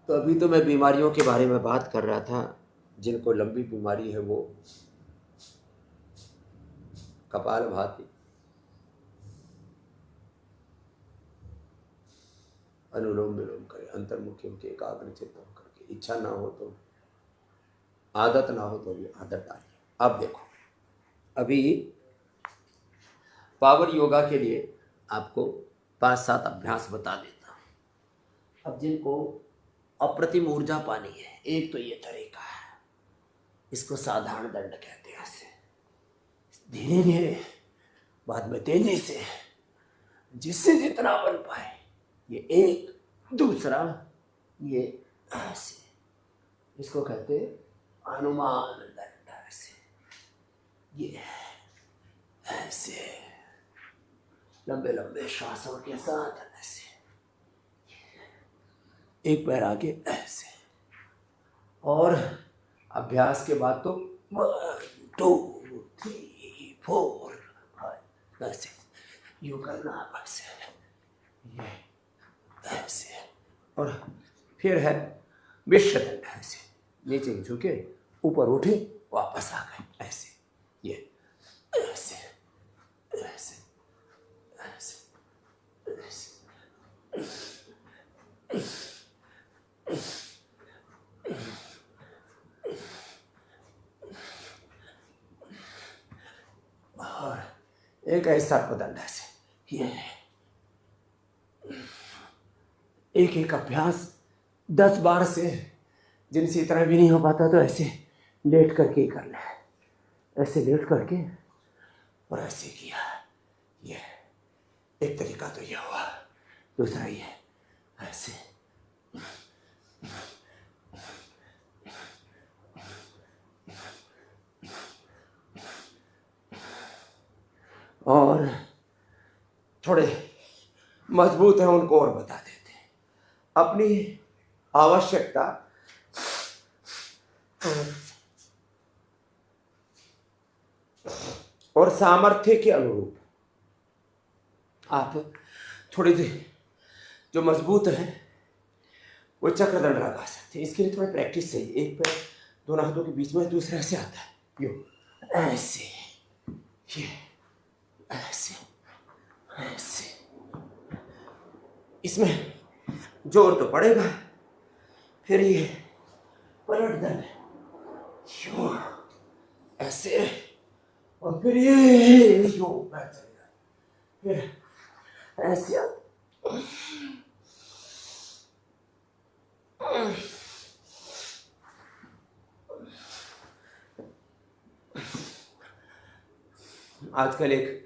तो अभी तो मैं बीमारियों के बारे में बात कर रहा था। जिनको लंबी बीमारी है वो कपालभाति, अनुलोम विलोम करें, अंतर्मुखी होकर एकाग्रचित्त होकर के, इच्छा ना हो तो, आदत ना हो तो भी आदत डालिए। अब देखो, अभी पावर योगा के लिए आपको 5-7 अभ्यास बता देता हूँ। अब जिनको अप्रतिम ऊर्जा पानी है, एक तो ये तरीका है, इसको साधारण दंड कहते हैं। ऐसे धीरे धीरे, बाद में तेजी से, जिससे जितना बन पाए। ये एक, दूसरा ये ऐसे, इसको कहते हैं हनुमान दंड ऐसे, ये ऐसे लंबे लंबे श्वासों के साथ ऐसे, एक पैर आगे ऐसे, और अभ्यास के बाद तो 1 2 3 4 5 ऐसे यूं करना आप ऐसे, ये ऐसे, और फिर है विश्वदंड ऐसे, नीचे झुके ऊपर उठे वापस आ गए ऐसे, ये ऐसे ऐसे ऐसे ऐसे। और एक ऐसा सर्पदंड ऐसे, ये एक एक अभ्यास 10 बार से, जिनसे इतना भी नहीं हो पाता तो ऐसे लेट करके ही कर ले, ऐसे लेट करके और ऐसे किया। ये एक तरीका तो ये हुआ, दूसरा ये ऐसे, और थोड़े मजबूत हैं उनको और बता देते हैं। अपनी आवश्यकता और सामर्थ्य के अनुरूप आप थोड़ी देर जो मजबूत है वो चक्रदंड लगा सकते हैं। इसके लिए थोड़ा प्रैक्टिस चाहिए। एक पैर दोनों हाथों के बीच में, दूसरा ऐसे आता है, यूं ऐसे, ये ऐसे ऐसे, इसमें जोर तो पड़ेगा। फिर ये पलट दंड, यूं ऐसे, और फिर ये यूं बैठ जाएगा, फिर ऐसे आजकल एक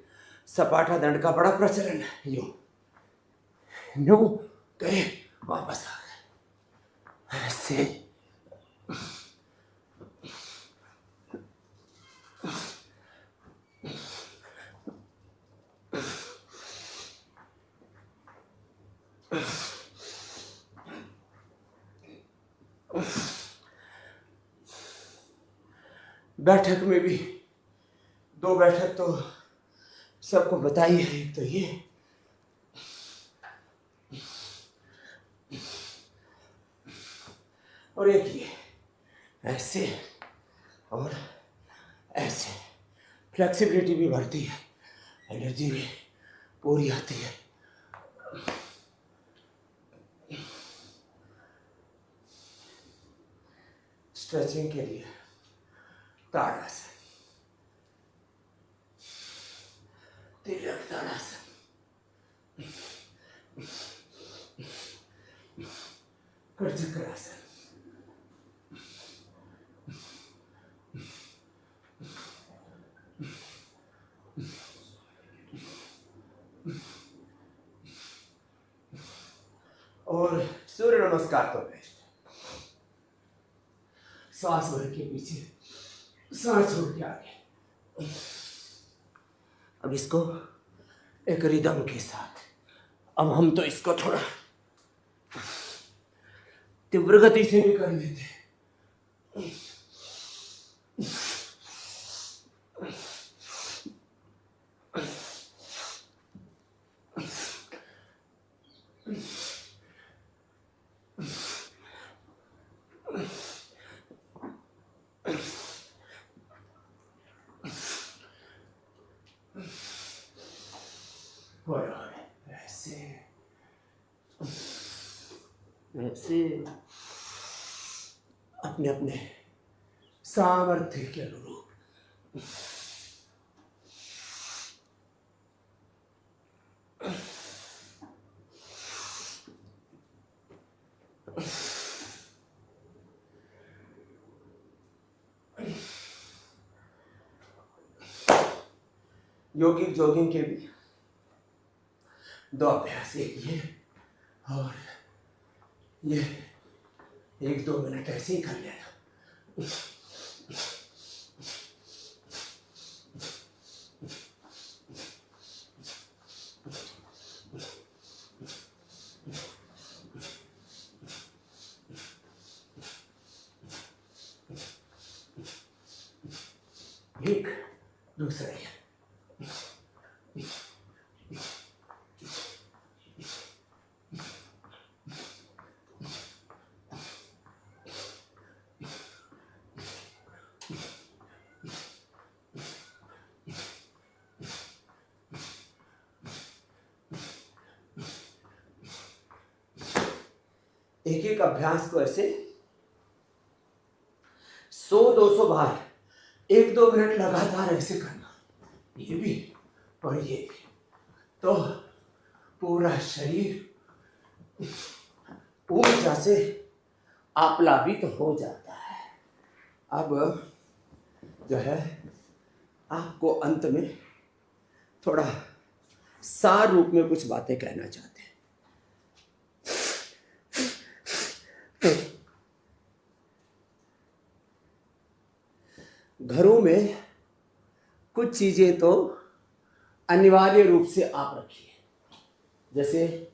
सपाटा दंड का बड़ा प्रचलन है, यूं यूं गए वापस आ गए ऐसे, बैठक में भी 2 बैठक तो सबको बताई है। एक तो ये, और एक ये ऐसे और ऐसे। फ्लेक्सिबिलिटी भी बढ़ती है, एनर्जी भी पूरी आती है। स्ट्रेचिंग के लिए ताड़ासन, तिलक ताड़ासन, कर्चक्रासन, और सूर्य नमस्कार तो बेस्ट। सांस भर के पीछे, सांस छोड़ के आगे। अब इसको एक रिदम के साथ, अब हम तो इसको थोड़ा तीव्र गति से भी कर लेते हैं। ऐसे ऐसे अपने अपने सामर्थ्य के अनुरूप। योगिक जॉगिंग के भी 2 अभ्यास, एक ये और ये 1-2 मिनट ऐसे ही कर लेना। एक दूसरा एक एक अभ्यास को ऐसे 100-200 बार 1-2 मिनट लगातार ऐसे करना, ये भी और ये भी, तो पूरा शरीर ऊर्जा से आप्लावित हो जाता है। अब जो है आपको अंत में थोड़ा सार रूप में कुछ बातें कहना चाहते हैं। घरों में कुछ चीजें तो अनिवार्य रूप से आप रखिए। जैसे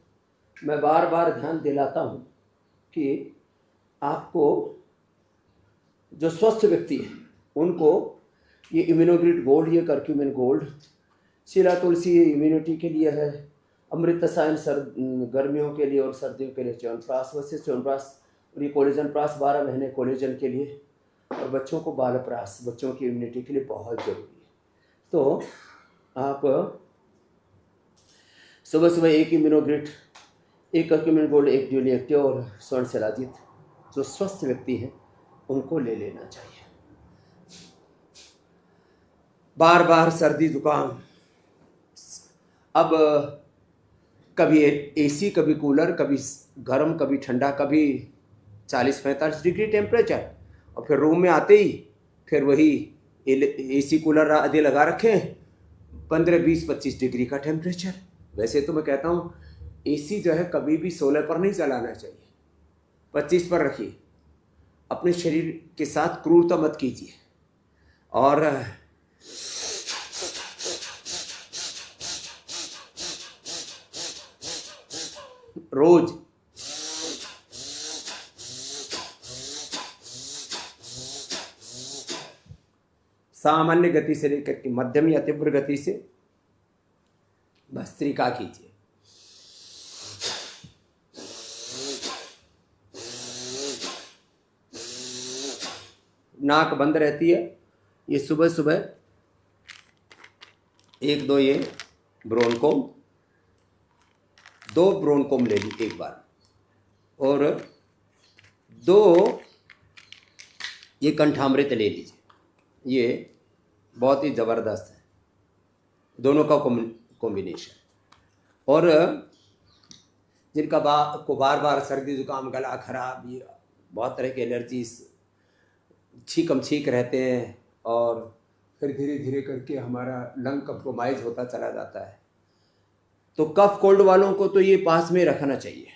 मैं बार बार ध्यान दिलाता हूं कि आपको जो स्वस्थ व्यक्ति हैं उनको ये इम्यूनोग्रिड गोल्ड, ये करक्यूमिन गोल्ड, शिला तुलसी ये इम्यूनिटी के लिए है, अमृत रसायन गर्मियों के लिए और सर्दियों के लिए च्यवनप्राश, वशिष्ठ च्यवनप्राश, और ये कोलेजन प्राश 12 महीने कोलेजन के लिए, और बच्चों को बालप्राश बच्चों की इम्यूनिटी के लिए बहुत ज़रूरी है। तो आप सुबह सुबह एक इम्यूनोग्रिड, एक करक्यूमिन गोल्ड, एक ड्यूली एक्टिव और स्वर्ण शिलाजीत जो स्वस्थ व्यक्ति हैं उनको ले लेना चाहिए। बार बार सर्दी जुकाम, अब कभी एसी कभी कूलर, कभी गर्म कभी ठंडा, कभी 40-45 डिग्री टेम्परेचर, और फिर रूम में आते ही फिर वही एसी कूलर आदि लगा रखे हैं, 15-20-25 डिग्री का टेम्परेचर। वैसे तो मैं कहता हूँ एसी जो है कभी भी 16 पर नहीं चलाना चाहिए, 25 पर रखिए। अपने शरीर के साथ क्रूरता मत कीजिए। और रोज सामान्य गति से लेकर के मध्यम या तीव्र गति से भस्त्रिका कीजिए। नाक बंद रहती है, ये सुबह सुबह 1-2 ये ब्रोनकोम, 2 ब्रोनकोम ले ली एक बार, और 2 ये कंठामृत ले लीजिए। ये बहुत ही ज़बरदस्त है, दोनों का कॉम्बिनेशन। और जिनका को बार बार सर्दी जुकाम, गला खराब, ये बहुत तरह की एलर्जीज, छींक रहते हैं, और फिर धीरे धीरे करके हमारा लंग कंप्रोमाइज होता चला जाता है, तो कफ कोल्ड वालों को तो ये पास में रखना चाहिए।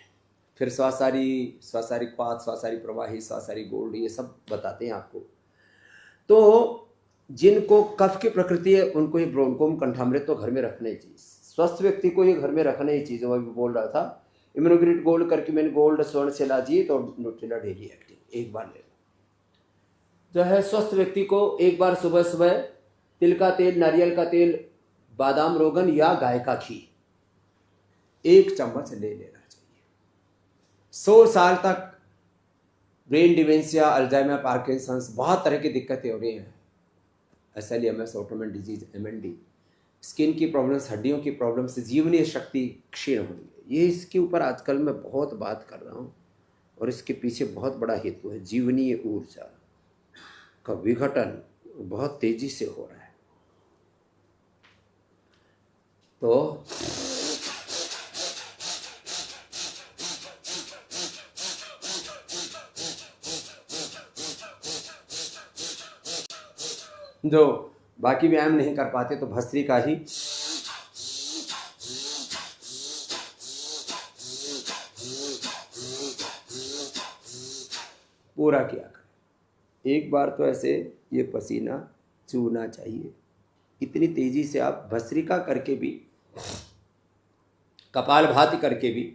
फिर स्वासारी पात, स्वासारी प्रवाही, स्वासारी गोल्ड, ये सब बताते हैं आपको। तो जिनको कफ की प्रकृति है उनको ये ब्रोनकोम कंठामृत तो घर में रखना ही चाहिए। स्वस्थ व्यक्ति को ये घर में रखना ही चाहिए। मैं भी बोल रहा था, इम्यूनोग्रिड गोल्ड, करक्यूमिन गोल्ड, स्वर्ण शिलाजीत और न्यूट्रिला डेली एक्टिव एक बार ले लो। जो है स्वस्थ व्यक्ति को एक बार सुबह सुबह तिल का तेल, नारियल का तेल, बादाम रोगन या गाय का घी 1 चम्मच ले लेना चाहिए। 100 साल तक ब्रेन डिमेंशिया, अल्जाइमर, पार्किंसंस, बहुत तरह की दिक्कतें हो रही हैं, SLEMS, autoimmune disease, MND, skin की प्रॉब्लम्स, हड्डियों की प्रॉब्लम से जीवनीय शक्ति क्षीण होनी है। ये इसके ऊपर आजकल मैं बहुत बात कर रहा हूँ, और इसके पीछे बहुत बड़ा हेतु है। जीवनीय ऊर्जा का विघटन बहुत तेजी से हो रहा है। तो जो बाकी व्यायाम नहीं कर पाते तो भस्त्रिका ही पूरा किया करें। एक बार तो ऐसे ये पसीना चूना चाहिए। इतनी तेजी से आप भस्त्रिका करके भी, कपालभाति करके भी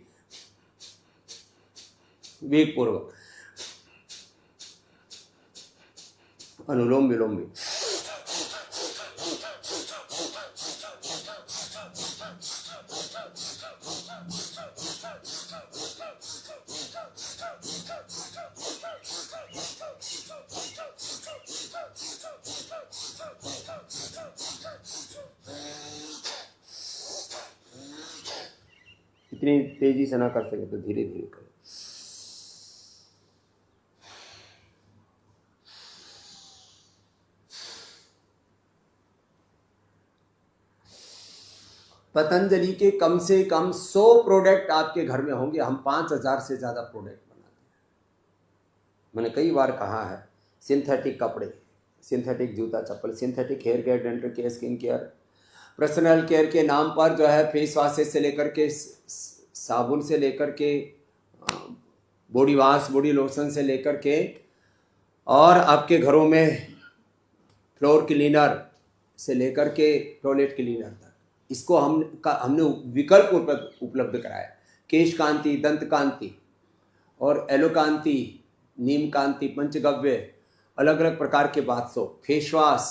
वेग पूर्वक अनुलोम विलोम भी इतनी तेजी से ना कर सके तो धीरे धीरे करें। पतंजलि के कम से कम 100 प्रोडक्ट आपके घर में होंगे। हम 5000 से ज़्यादा प्रोडक्ट बनाते हैं। मैंने कई बार कहा है, सिंथेटिक कपड़े, सिंथेटिक जूता चप्पल, synthetic hair care, dental care, skin care, personal care के नाम पर जो है फेस वॉशेस से लेकर के साबुन से लेकर के बॉडी वॉश, बॉडी लोशन से लेकर के, और आपके घरों में फ्लोर क्लीनर से लेकर के टॉयलेट क्लीनर तक, इसको हमने विकल्प उपलब्ध कराया। केश कांति, दंत कांति और एलो कांति, नीम कांति, पंचगव्य, अलग अलग प्रकार के बाथ सोप, फेस वॉश,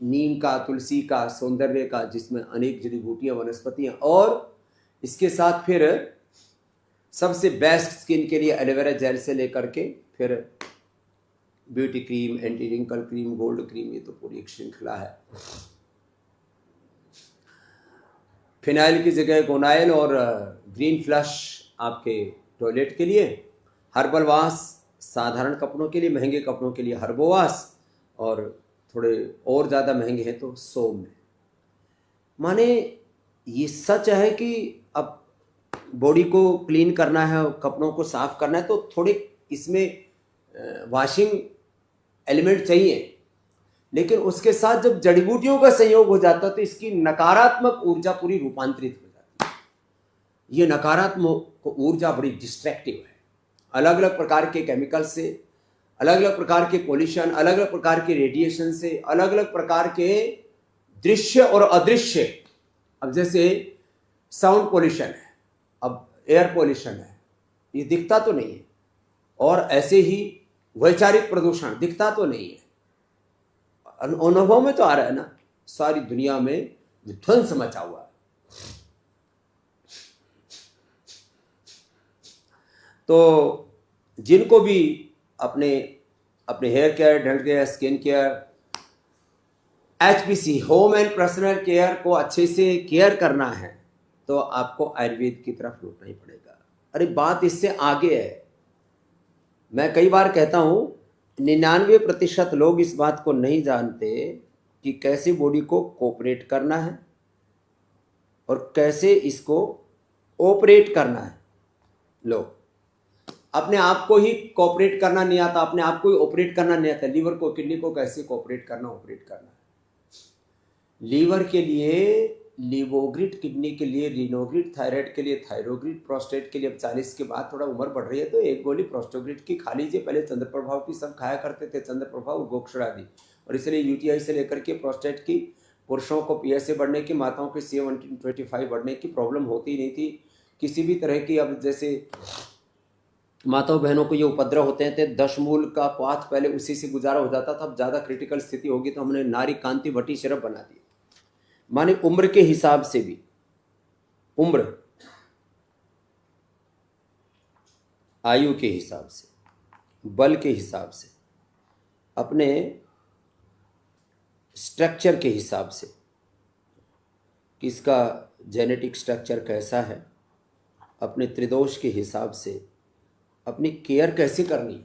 नीम का, तुलसी का, सौंदर्य का, जिसमें अनेक जड़ी बूटियाँ, वनस्पतियाँ, और इसके साथ फिर सबसे बेस्ट स्किन के लिए एलोवेरा जेल से लेकर के फिर beauty cream, anti wrinkle cream, gold cream, ये तो पूरी एक श्रृंखला है। फिनाइल की जगह गोनाइल और ग्रीन फ्लश आपके टॉयलेट के लिए, हर्बल वॉश साधारण कपड़ों के लिए, महंगे कपड़ों के लिए हर्बो वॉश, और थोड़े और ज़्यादा महंगे हैं तो सोम में। माने ये सच है कि अब बॉडी को क्लीन करना है, कपड़ों को साफ करना है, तो थोड़े इसमें वॉशिंग एलिमेंट चाहिए, लेकिन उसके साथ जब जड़ी बूटियों का संयोग हो जाता है तो इसकी नकारात्मक ऊर्जा पूरी रूपांतरित हो जाती है। ये नकारात्मक ऊर्जा बड़ी डिस्ट्रैक्टिव है। अलग अलग प्रकार के केमिकल से, अलग अलग प्रकार के पोल्यूशन, अलग अलग प्रकार के रेडिएशन से, अलग अलग प्रकार के दृश्य और अदृश्य, अब जैसे साउंड पोल्यूशन है, अब एयर पोल्यूशन है, ये दिखता तो नहीं है, और ऐसे ही वैचारिक प्रदूषण दिखता तो नहीं है, अनुभव में तो आ रहा है ना। सारी दुनिया में विध्वंस मचा हुआ है। तो जिनको भी अपने hair care, dental care, skin care, HPC, home and personal care को अच्छे से केयर करना है, तो आपको आयुर्वेद की तरफ लौटना ही पड़ेगा। अरे बात इससे आगे है। मैं कई बार कहता हूं, 99% लोग इस बात को नहीं जानते कि कैसे बॉडी को कोऑपरेट करना है और कैसे इसको ऑपरेट करना है। लोग अपने आप को ही कोऑपरेट करना नहीं आता, अपने आप को ही ऑपरेट करना नहीं आता। लीवर को, किडनी को कैसे कोऑपरेट करना, ऑपरेट करना है। लीवर के लिए लीवोग्रिड, किडनी के लिए रीनोग्रिड, थायराइड के लिए थायरोग्रिड, प्रोस्टेट के लिए अब 40 के बाद थोड़ा उम्र बढ़ रही है तो एक गोली प्रोस्टोग्रिड की खा लीजिए। पहले चंद्र प्रभाव की सब खाया करते थे, चंद्र प्रभाव, गोक्षर आदि, और इसलिए UTI से लेकर के प्रोस्टेट की, पुरुषों को PSA बढ़ने की, माताओं की CA-125 बढ़ने की प्रॉब्लम होती नहीं थी किसी भी तरह की। अब जैसे माताओं बहनों को ये उपद्रव होते हैं तो 10 मूल का पाथ पहले उसी से गुजारा हो जाता था। अब ज़्यादा क्रिटिकल स्थिति होगी तो हमने नारी कांति भट्टी सिरप बना दी। माने उम्र के हिसाब से भी, उम्र, आयु के हिसाब से, बल के हिसाब से, अपने स्ट्रक्चर के हिसाब से, किसका जेनेटिक स्ट्रक्चर कैसा है, अपने त्रिदोष के हिसाब से अपनी केयर कैसे करनी।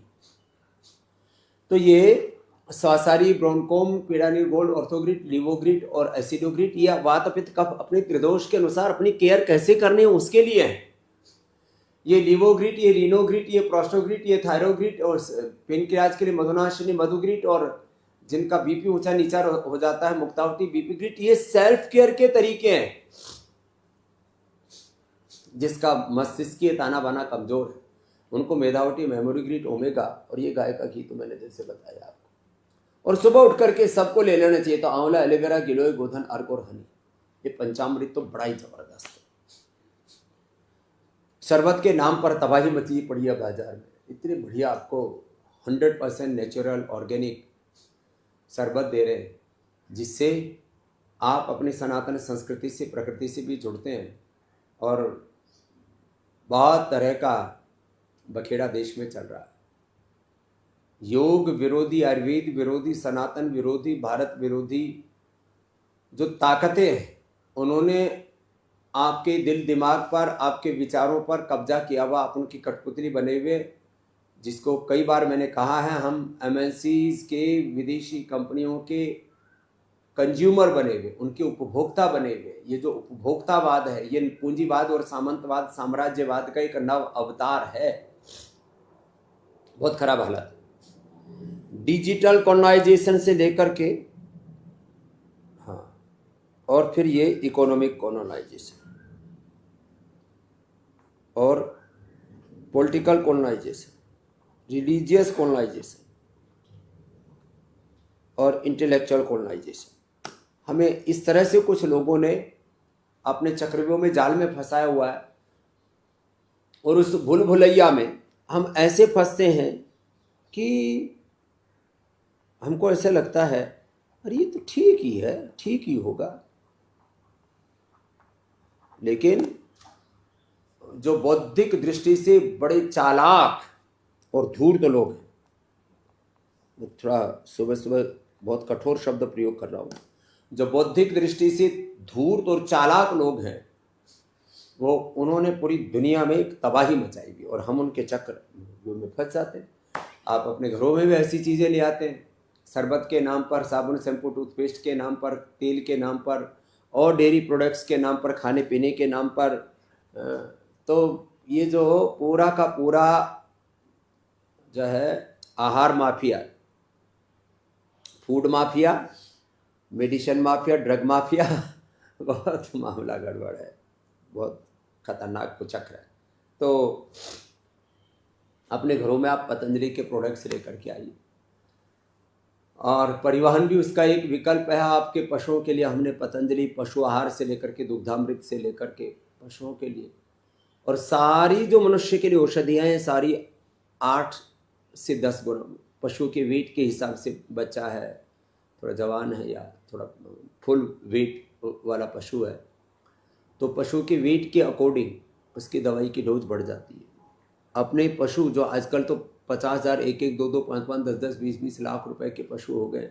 तो ये स्वासारी, ब्रोंकोम, पीड़ानील गोल्ड, ऑर्थोग्रिड, लिवोग्रिड और एसिडोग्रिड, या वात पित्त कफ अपने त्रिदोष के अनुसार अपनी केयर कैसे करनी है उसके लिए है। ये लिवोग्रिड, ये रीनोग्रिड, ये प्रोस्टोग्रिड, ये थायरोग्रिड, और पेनक्रियाज के लिए मधुनाशिनी मधुग्रिड, और जिनका BP ऊंचा नीचा हो जाता है मुक्तावती BP ग्रिड, ये सेल्फ केयर के तरीके हैं। जिसका मस्तिष्कीय ताना बाना कमजोर है उनको मेधावटी, मेमोरी ग्रिड, ओमेगा, और ये गाय का घी तो मैंने जैसे बताया आपको। और सुबह उठ करके सबको ले लेना चाहिए। तो आंवला, एलोवेरा, गिलोय, गोधन, अर्क और हनी, ये पंचामृत तो बड़ा ही जबरदस्त है। शरबत के नाम पर तबाही मची पड़ी है बाजार में। इतने बढ़िया आपको 100% नेचुरल ऑर्गेनिक शरबत दे रहे हैं, जिससे आप अपनी सनातन संस्कृति से, प्रकृति से भी जुड़ते हैं। और बहुत तरह का बखेड़ा देश में चल रहा है। योग विरोधी, आयुर्वेद विरोधी, सनातन विरोधी, भारत विरोधी जो ताकतें हैं, उन्होंने आपके दिल दिमाग पर, आपके विचारों पर कब्जा किया हुआ, आप उनकी कठपुतली बने हुए, जिसको कई बार मैंने कहा है, हम एमएनसीज के, विदेशी कंपनियों के कंज्यूमर बने हुए, उनके उपभोक्ता बने हुए। ये जो उपभोक्तावाद है, ये पूंजीवाद और सामंतवाद, साम्राज्यवाद का एक नव अवतार है। बहुत खराब हालत। डिजिटल कॉलोनाइजेशन से लेकर के, हाँ, और फिर ये इकोनॉमिक कॉलोनाइजेशन और पॉलिटिकल कॉलोनाइजेशन, रिलीजियस कॉलोनाइजेशन और इंटेलेक्चुअल कॉलोनाइजेशन। हमें इस तरह से कुछ लोगों ने अपने चक्रव्यूह में, जाल में फंसाया हुआ है। और उस भूल भुलैया में हम ऐसे फंसते हैं कि हमको ऐसा लगता है अरे ये तो ठीक ही है, ठीक ही होगा। लेकिन जो बौद्धिक दृष्टि से बड़े चालाक और धूर्त लोग हैं, मैं थोड़ा सुबह सुबह बहुत कठोर शब्द प्रयोग कर रहा हूँ, जो बौद्धिक दृष्टि से धूर्त और चालाक लोग हैं, वो उन्होंने पूरी दुनिया में एक तबाही मचाई हुई, और हम उनके चक्र में फंस जाते हैं। आप अपने घरों में भी ऐसी चीज़ें ले आते हैं, शरबत के नाम पर, साबुन, शैम्पू, टूथपेस्ट के नाम पर, तेल के नाम पर, और डेयरी प्रोडक्ट्स के नाम पर, खाने पीने के नाम पर। तो ये जो पूरा का पूरा जो है आहार mafia, food mafia, medicine mafia, drug mafia, बहुत मामला गड़बड़ है, बहुत खतरनाक कुचक्र है। तो अपने घरों में आप पतंजलि के प्रोडक्ट्स लेकर के आइए, और परिवहन भी उसका एक विकल्प है आपके पशुओं के लिए। हमने पतंजलि पशु आहार से लेकर के, दुग्धामृत से लेकर के, पशुओं के लिए, और सारी जो मनुष्य के लिए औषधियाँ हैं, सारी 8 से 10 गुना, पशु के वेट के हिसाब से, बच्चा है, थोड़ा जवान है, या थोड़ा फुल वेट वाला पशु है, तो पशु के वेट के अकॉर्डिंग उसकी दवाई की डोज बढ़ जाती है। अपने पशु जो आजकल तो 50,000, 1-1, 2-2, 5-5, 10-10, 20-20 लाख रुपए के पशु हो गए,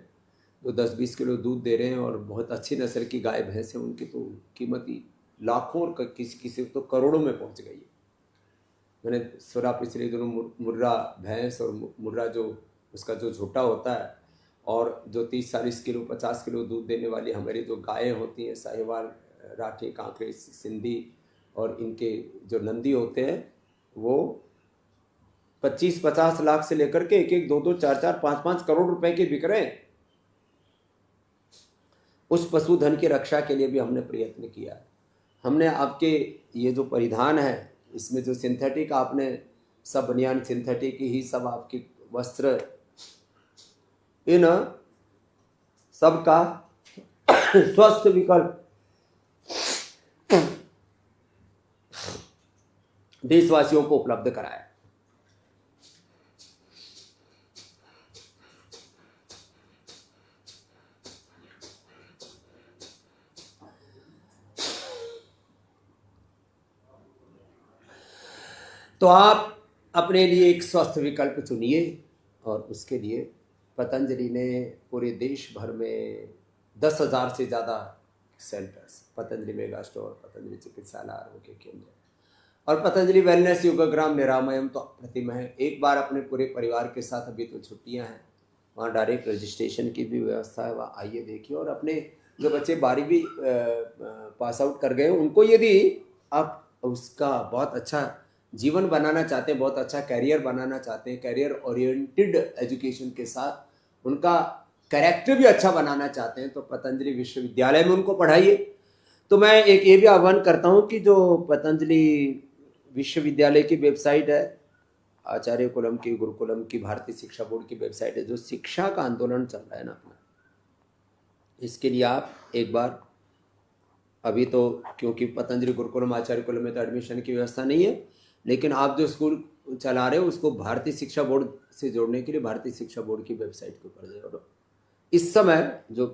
जो 10-20 किलो दूध दे रहे हैं, और बहुत अच्छी नस्ल की गाय भैंस हैं, उनकी तो कीमत ही लाखों और किसी तो करोड़ों में पहुंच गई है। मैंने सुना पिछले दिनों मुर्रा भैंस और मुर्रा जो उसका जो झोटा होता है, और जो 30-40 किलो 50 किलो दूध देने वाली हमारी जो गायें होती हैं, साहिवाल, राठी, कांकरे, सिंधी, और इनके जो नंदी होते हैं, वो 25-50 लाख से लेकर के 1-1, 2-2, 4-4, 5-5 करोड़ रुपए के बिक रहे हैं। उस पशुधन की रक्षा के लिए भी हमने प्रयत्न किया। हमने आपके ये जो परिधान है, इसमें जो सिंथेटिक, आपने सब बनियान सिंथेटिक ही, सब आपके वस्त्र, इन सब का स्वस्थ विकल्प देशवासियों को उपलब्ध कराया। तो आप अपने लिए एक स्वस्थ विकल्प चुनिए, और उसके लिए पतंजलि ने पूरे देश भर में 10,000 से ज़्यादा centres, Patanjali mega store, Patanjali चिकित्सालय, आरोग्य केंद्र, और पतंजलि वेलनेस योगग्राम निरामयम तो अप्रतिम है। एक बार अपने पूरे परिवार के साथ, अभी तो छुट्टियां हैं, वहाँ डायरेक्ट रजिस्ट्रेशन की भी व्यवस्था है, वहाँ आइए, देखिए। और अपने जो बच्चे 12वीं पास आउट कर गए, उनको यदि आप उसका बहुत अच्छा जीवन बनाना चाहते हैं, बहुत अच्छा कैरियर बनाना चाहते हैं, कैरियर ओरिएंटेड एजुकेशन के साथ उनका कैरेक्टर भी अच्छा बनाना चाहते हैं, तो पतंजलि विश्वविद्यालय में उनको पढ़ाइए। तो मैं एक ये भी आह्वान करता हूँ कि जो पतंजलि विश्वविद्यालय की वेबसाइट है, आचार्य कुलम की, गुरुकुलम की, भारतीय शिक्षा बोर्ड की वेबसाइट है। जो शिक्षा का आंदोलन चल रहा है ना अपना, इसके लिए आप एक बार, अभी तो क्योंकि पतंजलि गुरुकुलम आचार्य कुलम में तो एडमिशन की व्यवस्था नहीं है, लेकिन आप जो स्कूल चला रहे हो उसको भारतीय शिक्षा बोर्ड से जोड़ने के लिए भारतीय शिक्षा बोर्ड की वेबसाइट के ऊपर जोड़ो। इस समय जो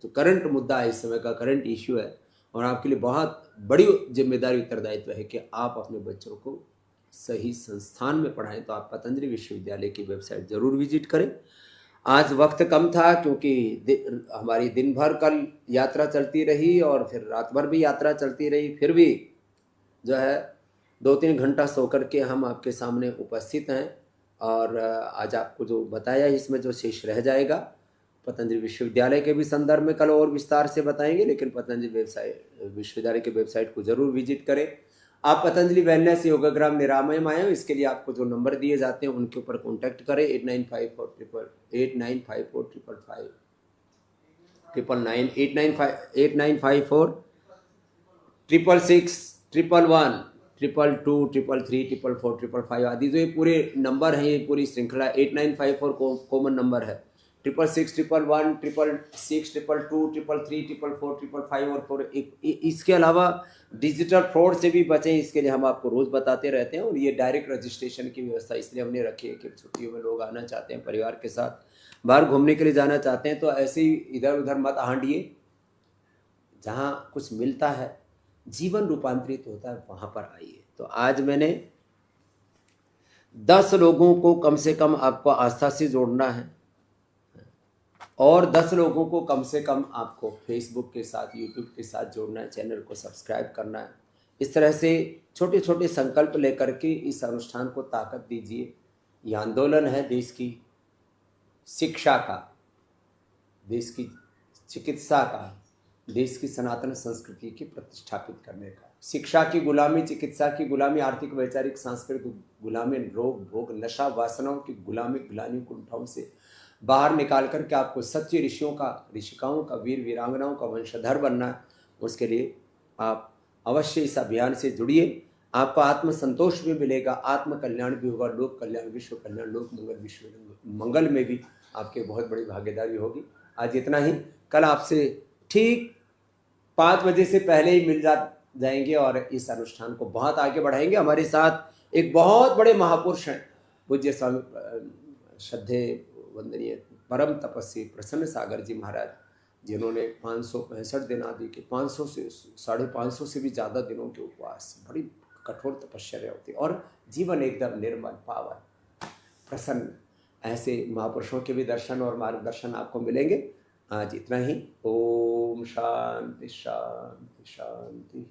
जो करंट मुद्दा है, इस समय का करंट इश्यू है, और आपके लिए बहुत बड़ी जिम्मेदारी, उत्तरदायित्व है कि आप अपने बच्चों को सही संस्थान में पढ़ाएं। तो आप पतंजलि विश्वविद्यालय की वेबसाइट जरूर विजिट करें। आज वक्त कम था क्योंकि हमारी दिन भर कल यात्रा चलती रही और फिर रात भर भी यात्रा चलती रही, फिर भी जो है 2-3 घंटा सो कर के हम आपके सामने उपस्थित हैं। और आज आपको जो बताया इसमें जो शेष रह जाएगा, पतंजलि विश्वविद्यालय के भी संदर्भ में कल और विस्तार से बताएंगे, लेकिन पतंजलि विश्वविद्यालय के वेबसाइट को जरूर विजिट करें। आप पतंजलि वेलनेस योगाग्राम निरामयम आए हो, इसके लिए आपको जो नंबर दिए जाते हैं उनके ऊपर कॉन्टैक्ट करें। 8954 8952 आदि जो ये पूरे नंबर हैं, ये पूरी श्रृंखला 8954 कॉमन नंबर है। 6661116622334455 और इसके अलावा डिजिटल फ्रॉड से भी बचें, इसके लिए हम आपको रोज बताते रहते हैं। और ये डायरेक्ट रजिस्ट्रेशन की व्यवस्था इसलिए हमने रखी है कि छुट्टियों में लोग आना चाहते हैं, परिवार के साथ बाहर घूमने के लिए जाना चाहते हैं, तो ऐसे ही इधर उधर मत हांडिए। जहाँ कुछ मिलता है, जीवन रूपांतरित होता है, वहां पर आइए। तो आज मैंने 10 लोगों को कम से कम आपको आस्था से जोड़ना है, और 10 लोगों को कम से कम आपको फेसबुक के साथ, यूट्यूब के साथ जोड़ना है, चैनल को सब्सक्राइब करना है। इस तरह से छोटे छोटे संकल्प लेकर के इस अनुष्ठान को ताकत दीजिए। यह आंदोलन है देश की शिक्षा का, देश की चिकित्सा का, देश की सनातन संस्कृति की प्रतिष्ठापित करने का। शिक्षा की गुलामी, चिकित्सा की गुलामी, आर्थिक वैचारिक सांस्कृतिक गुलामी, रोग भोग नशा वासनाओं की गुलामी, ग्लानि कुंठाओं से बाहर निकाल कर के आपको सच्चे ऋषियों का, ऋषिकाओं का, वीर वीरांगनाओं का वंशधर बनना है। उसके लिए आप अवश्य इस अभियान से जुड़िए। आपको आत्म संतोष भी मिलेगा, आत्म कल्याण भी होगा, लोक कल्याण, विश्व कल्याण, लोक मंगल, विश्व मंगल में भी आपके बहुत बड़ी भागीदारी होगी। आज इतना ही। कल आपसे ठीक 5 बजे से पहले ही मिल जाएंगे और इस अनुष्ठान को बहुत आगे बढ़ाएंगे। हमारे साथ एक बहुत बड़े महापुरुष हैं, पूज्य स्वामी श्रद्धे वंदनीय परम तपस्वी प्रसन्न सागर जी महाराज, जिन्होंने 565 दिन आदि के 500 से 550 से भी ज़्यादा दिनों के उपवास, बड़ी कठोर तपस्या होती और जीवन एकदम निर्मल, पावन, प्रसन्न, ऐसे महापुरुषों के भी दर्शन और मार्गदर्शन आपको मिलेंगे। आज इतना ही। ओम शांति शांति शांति।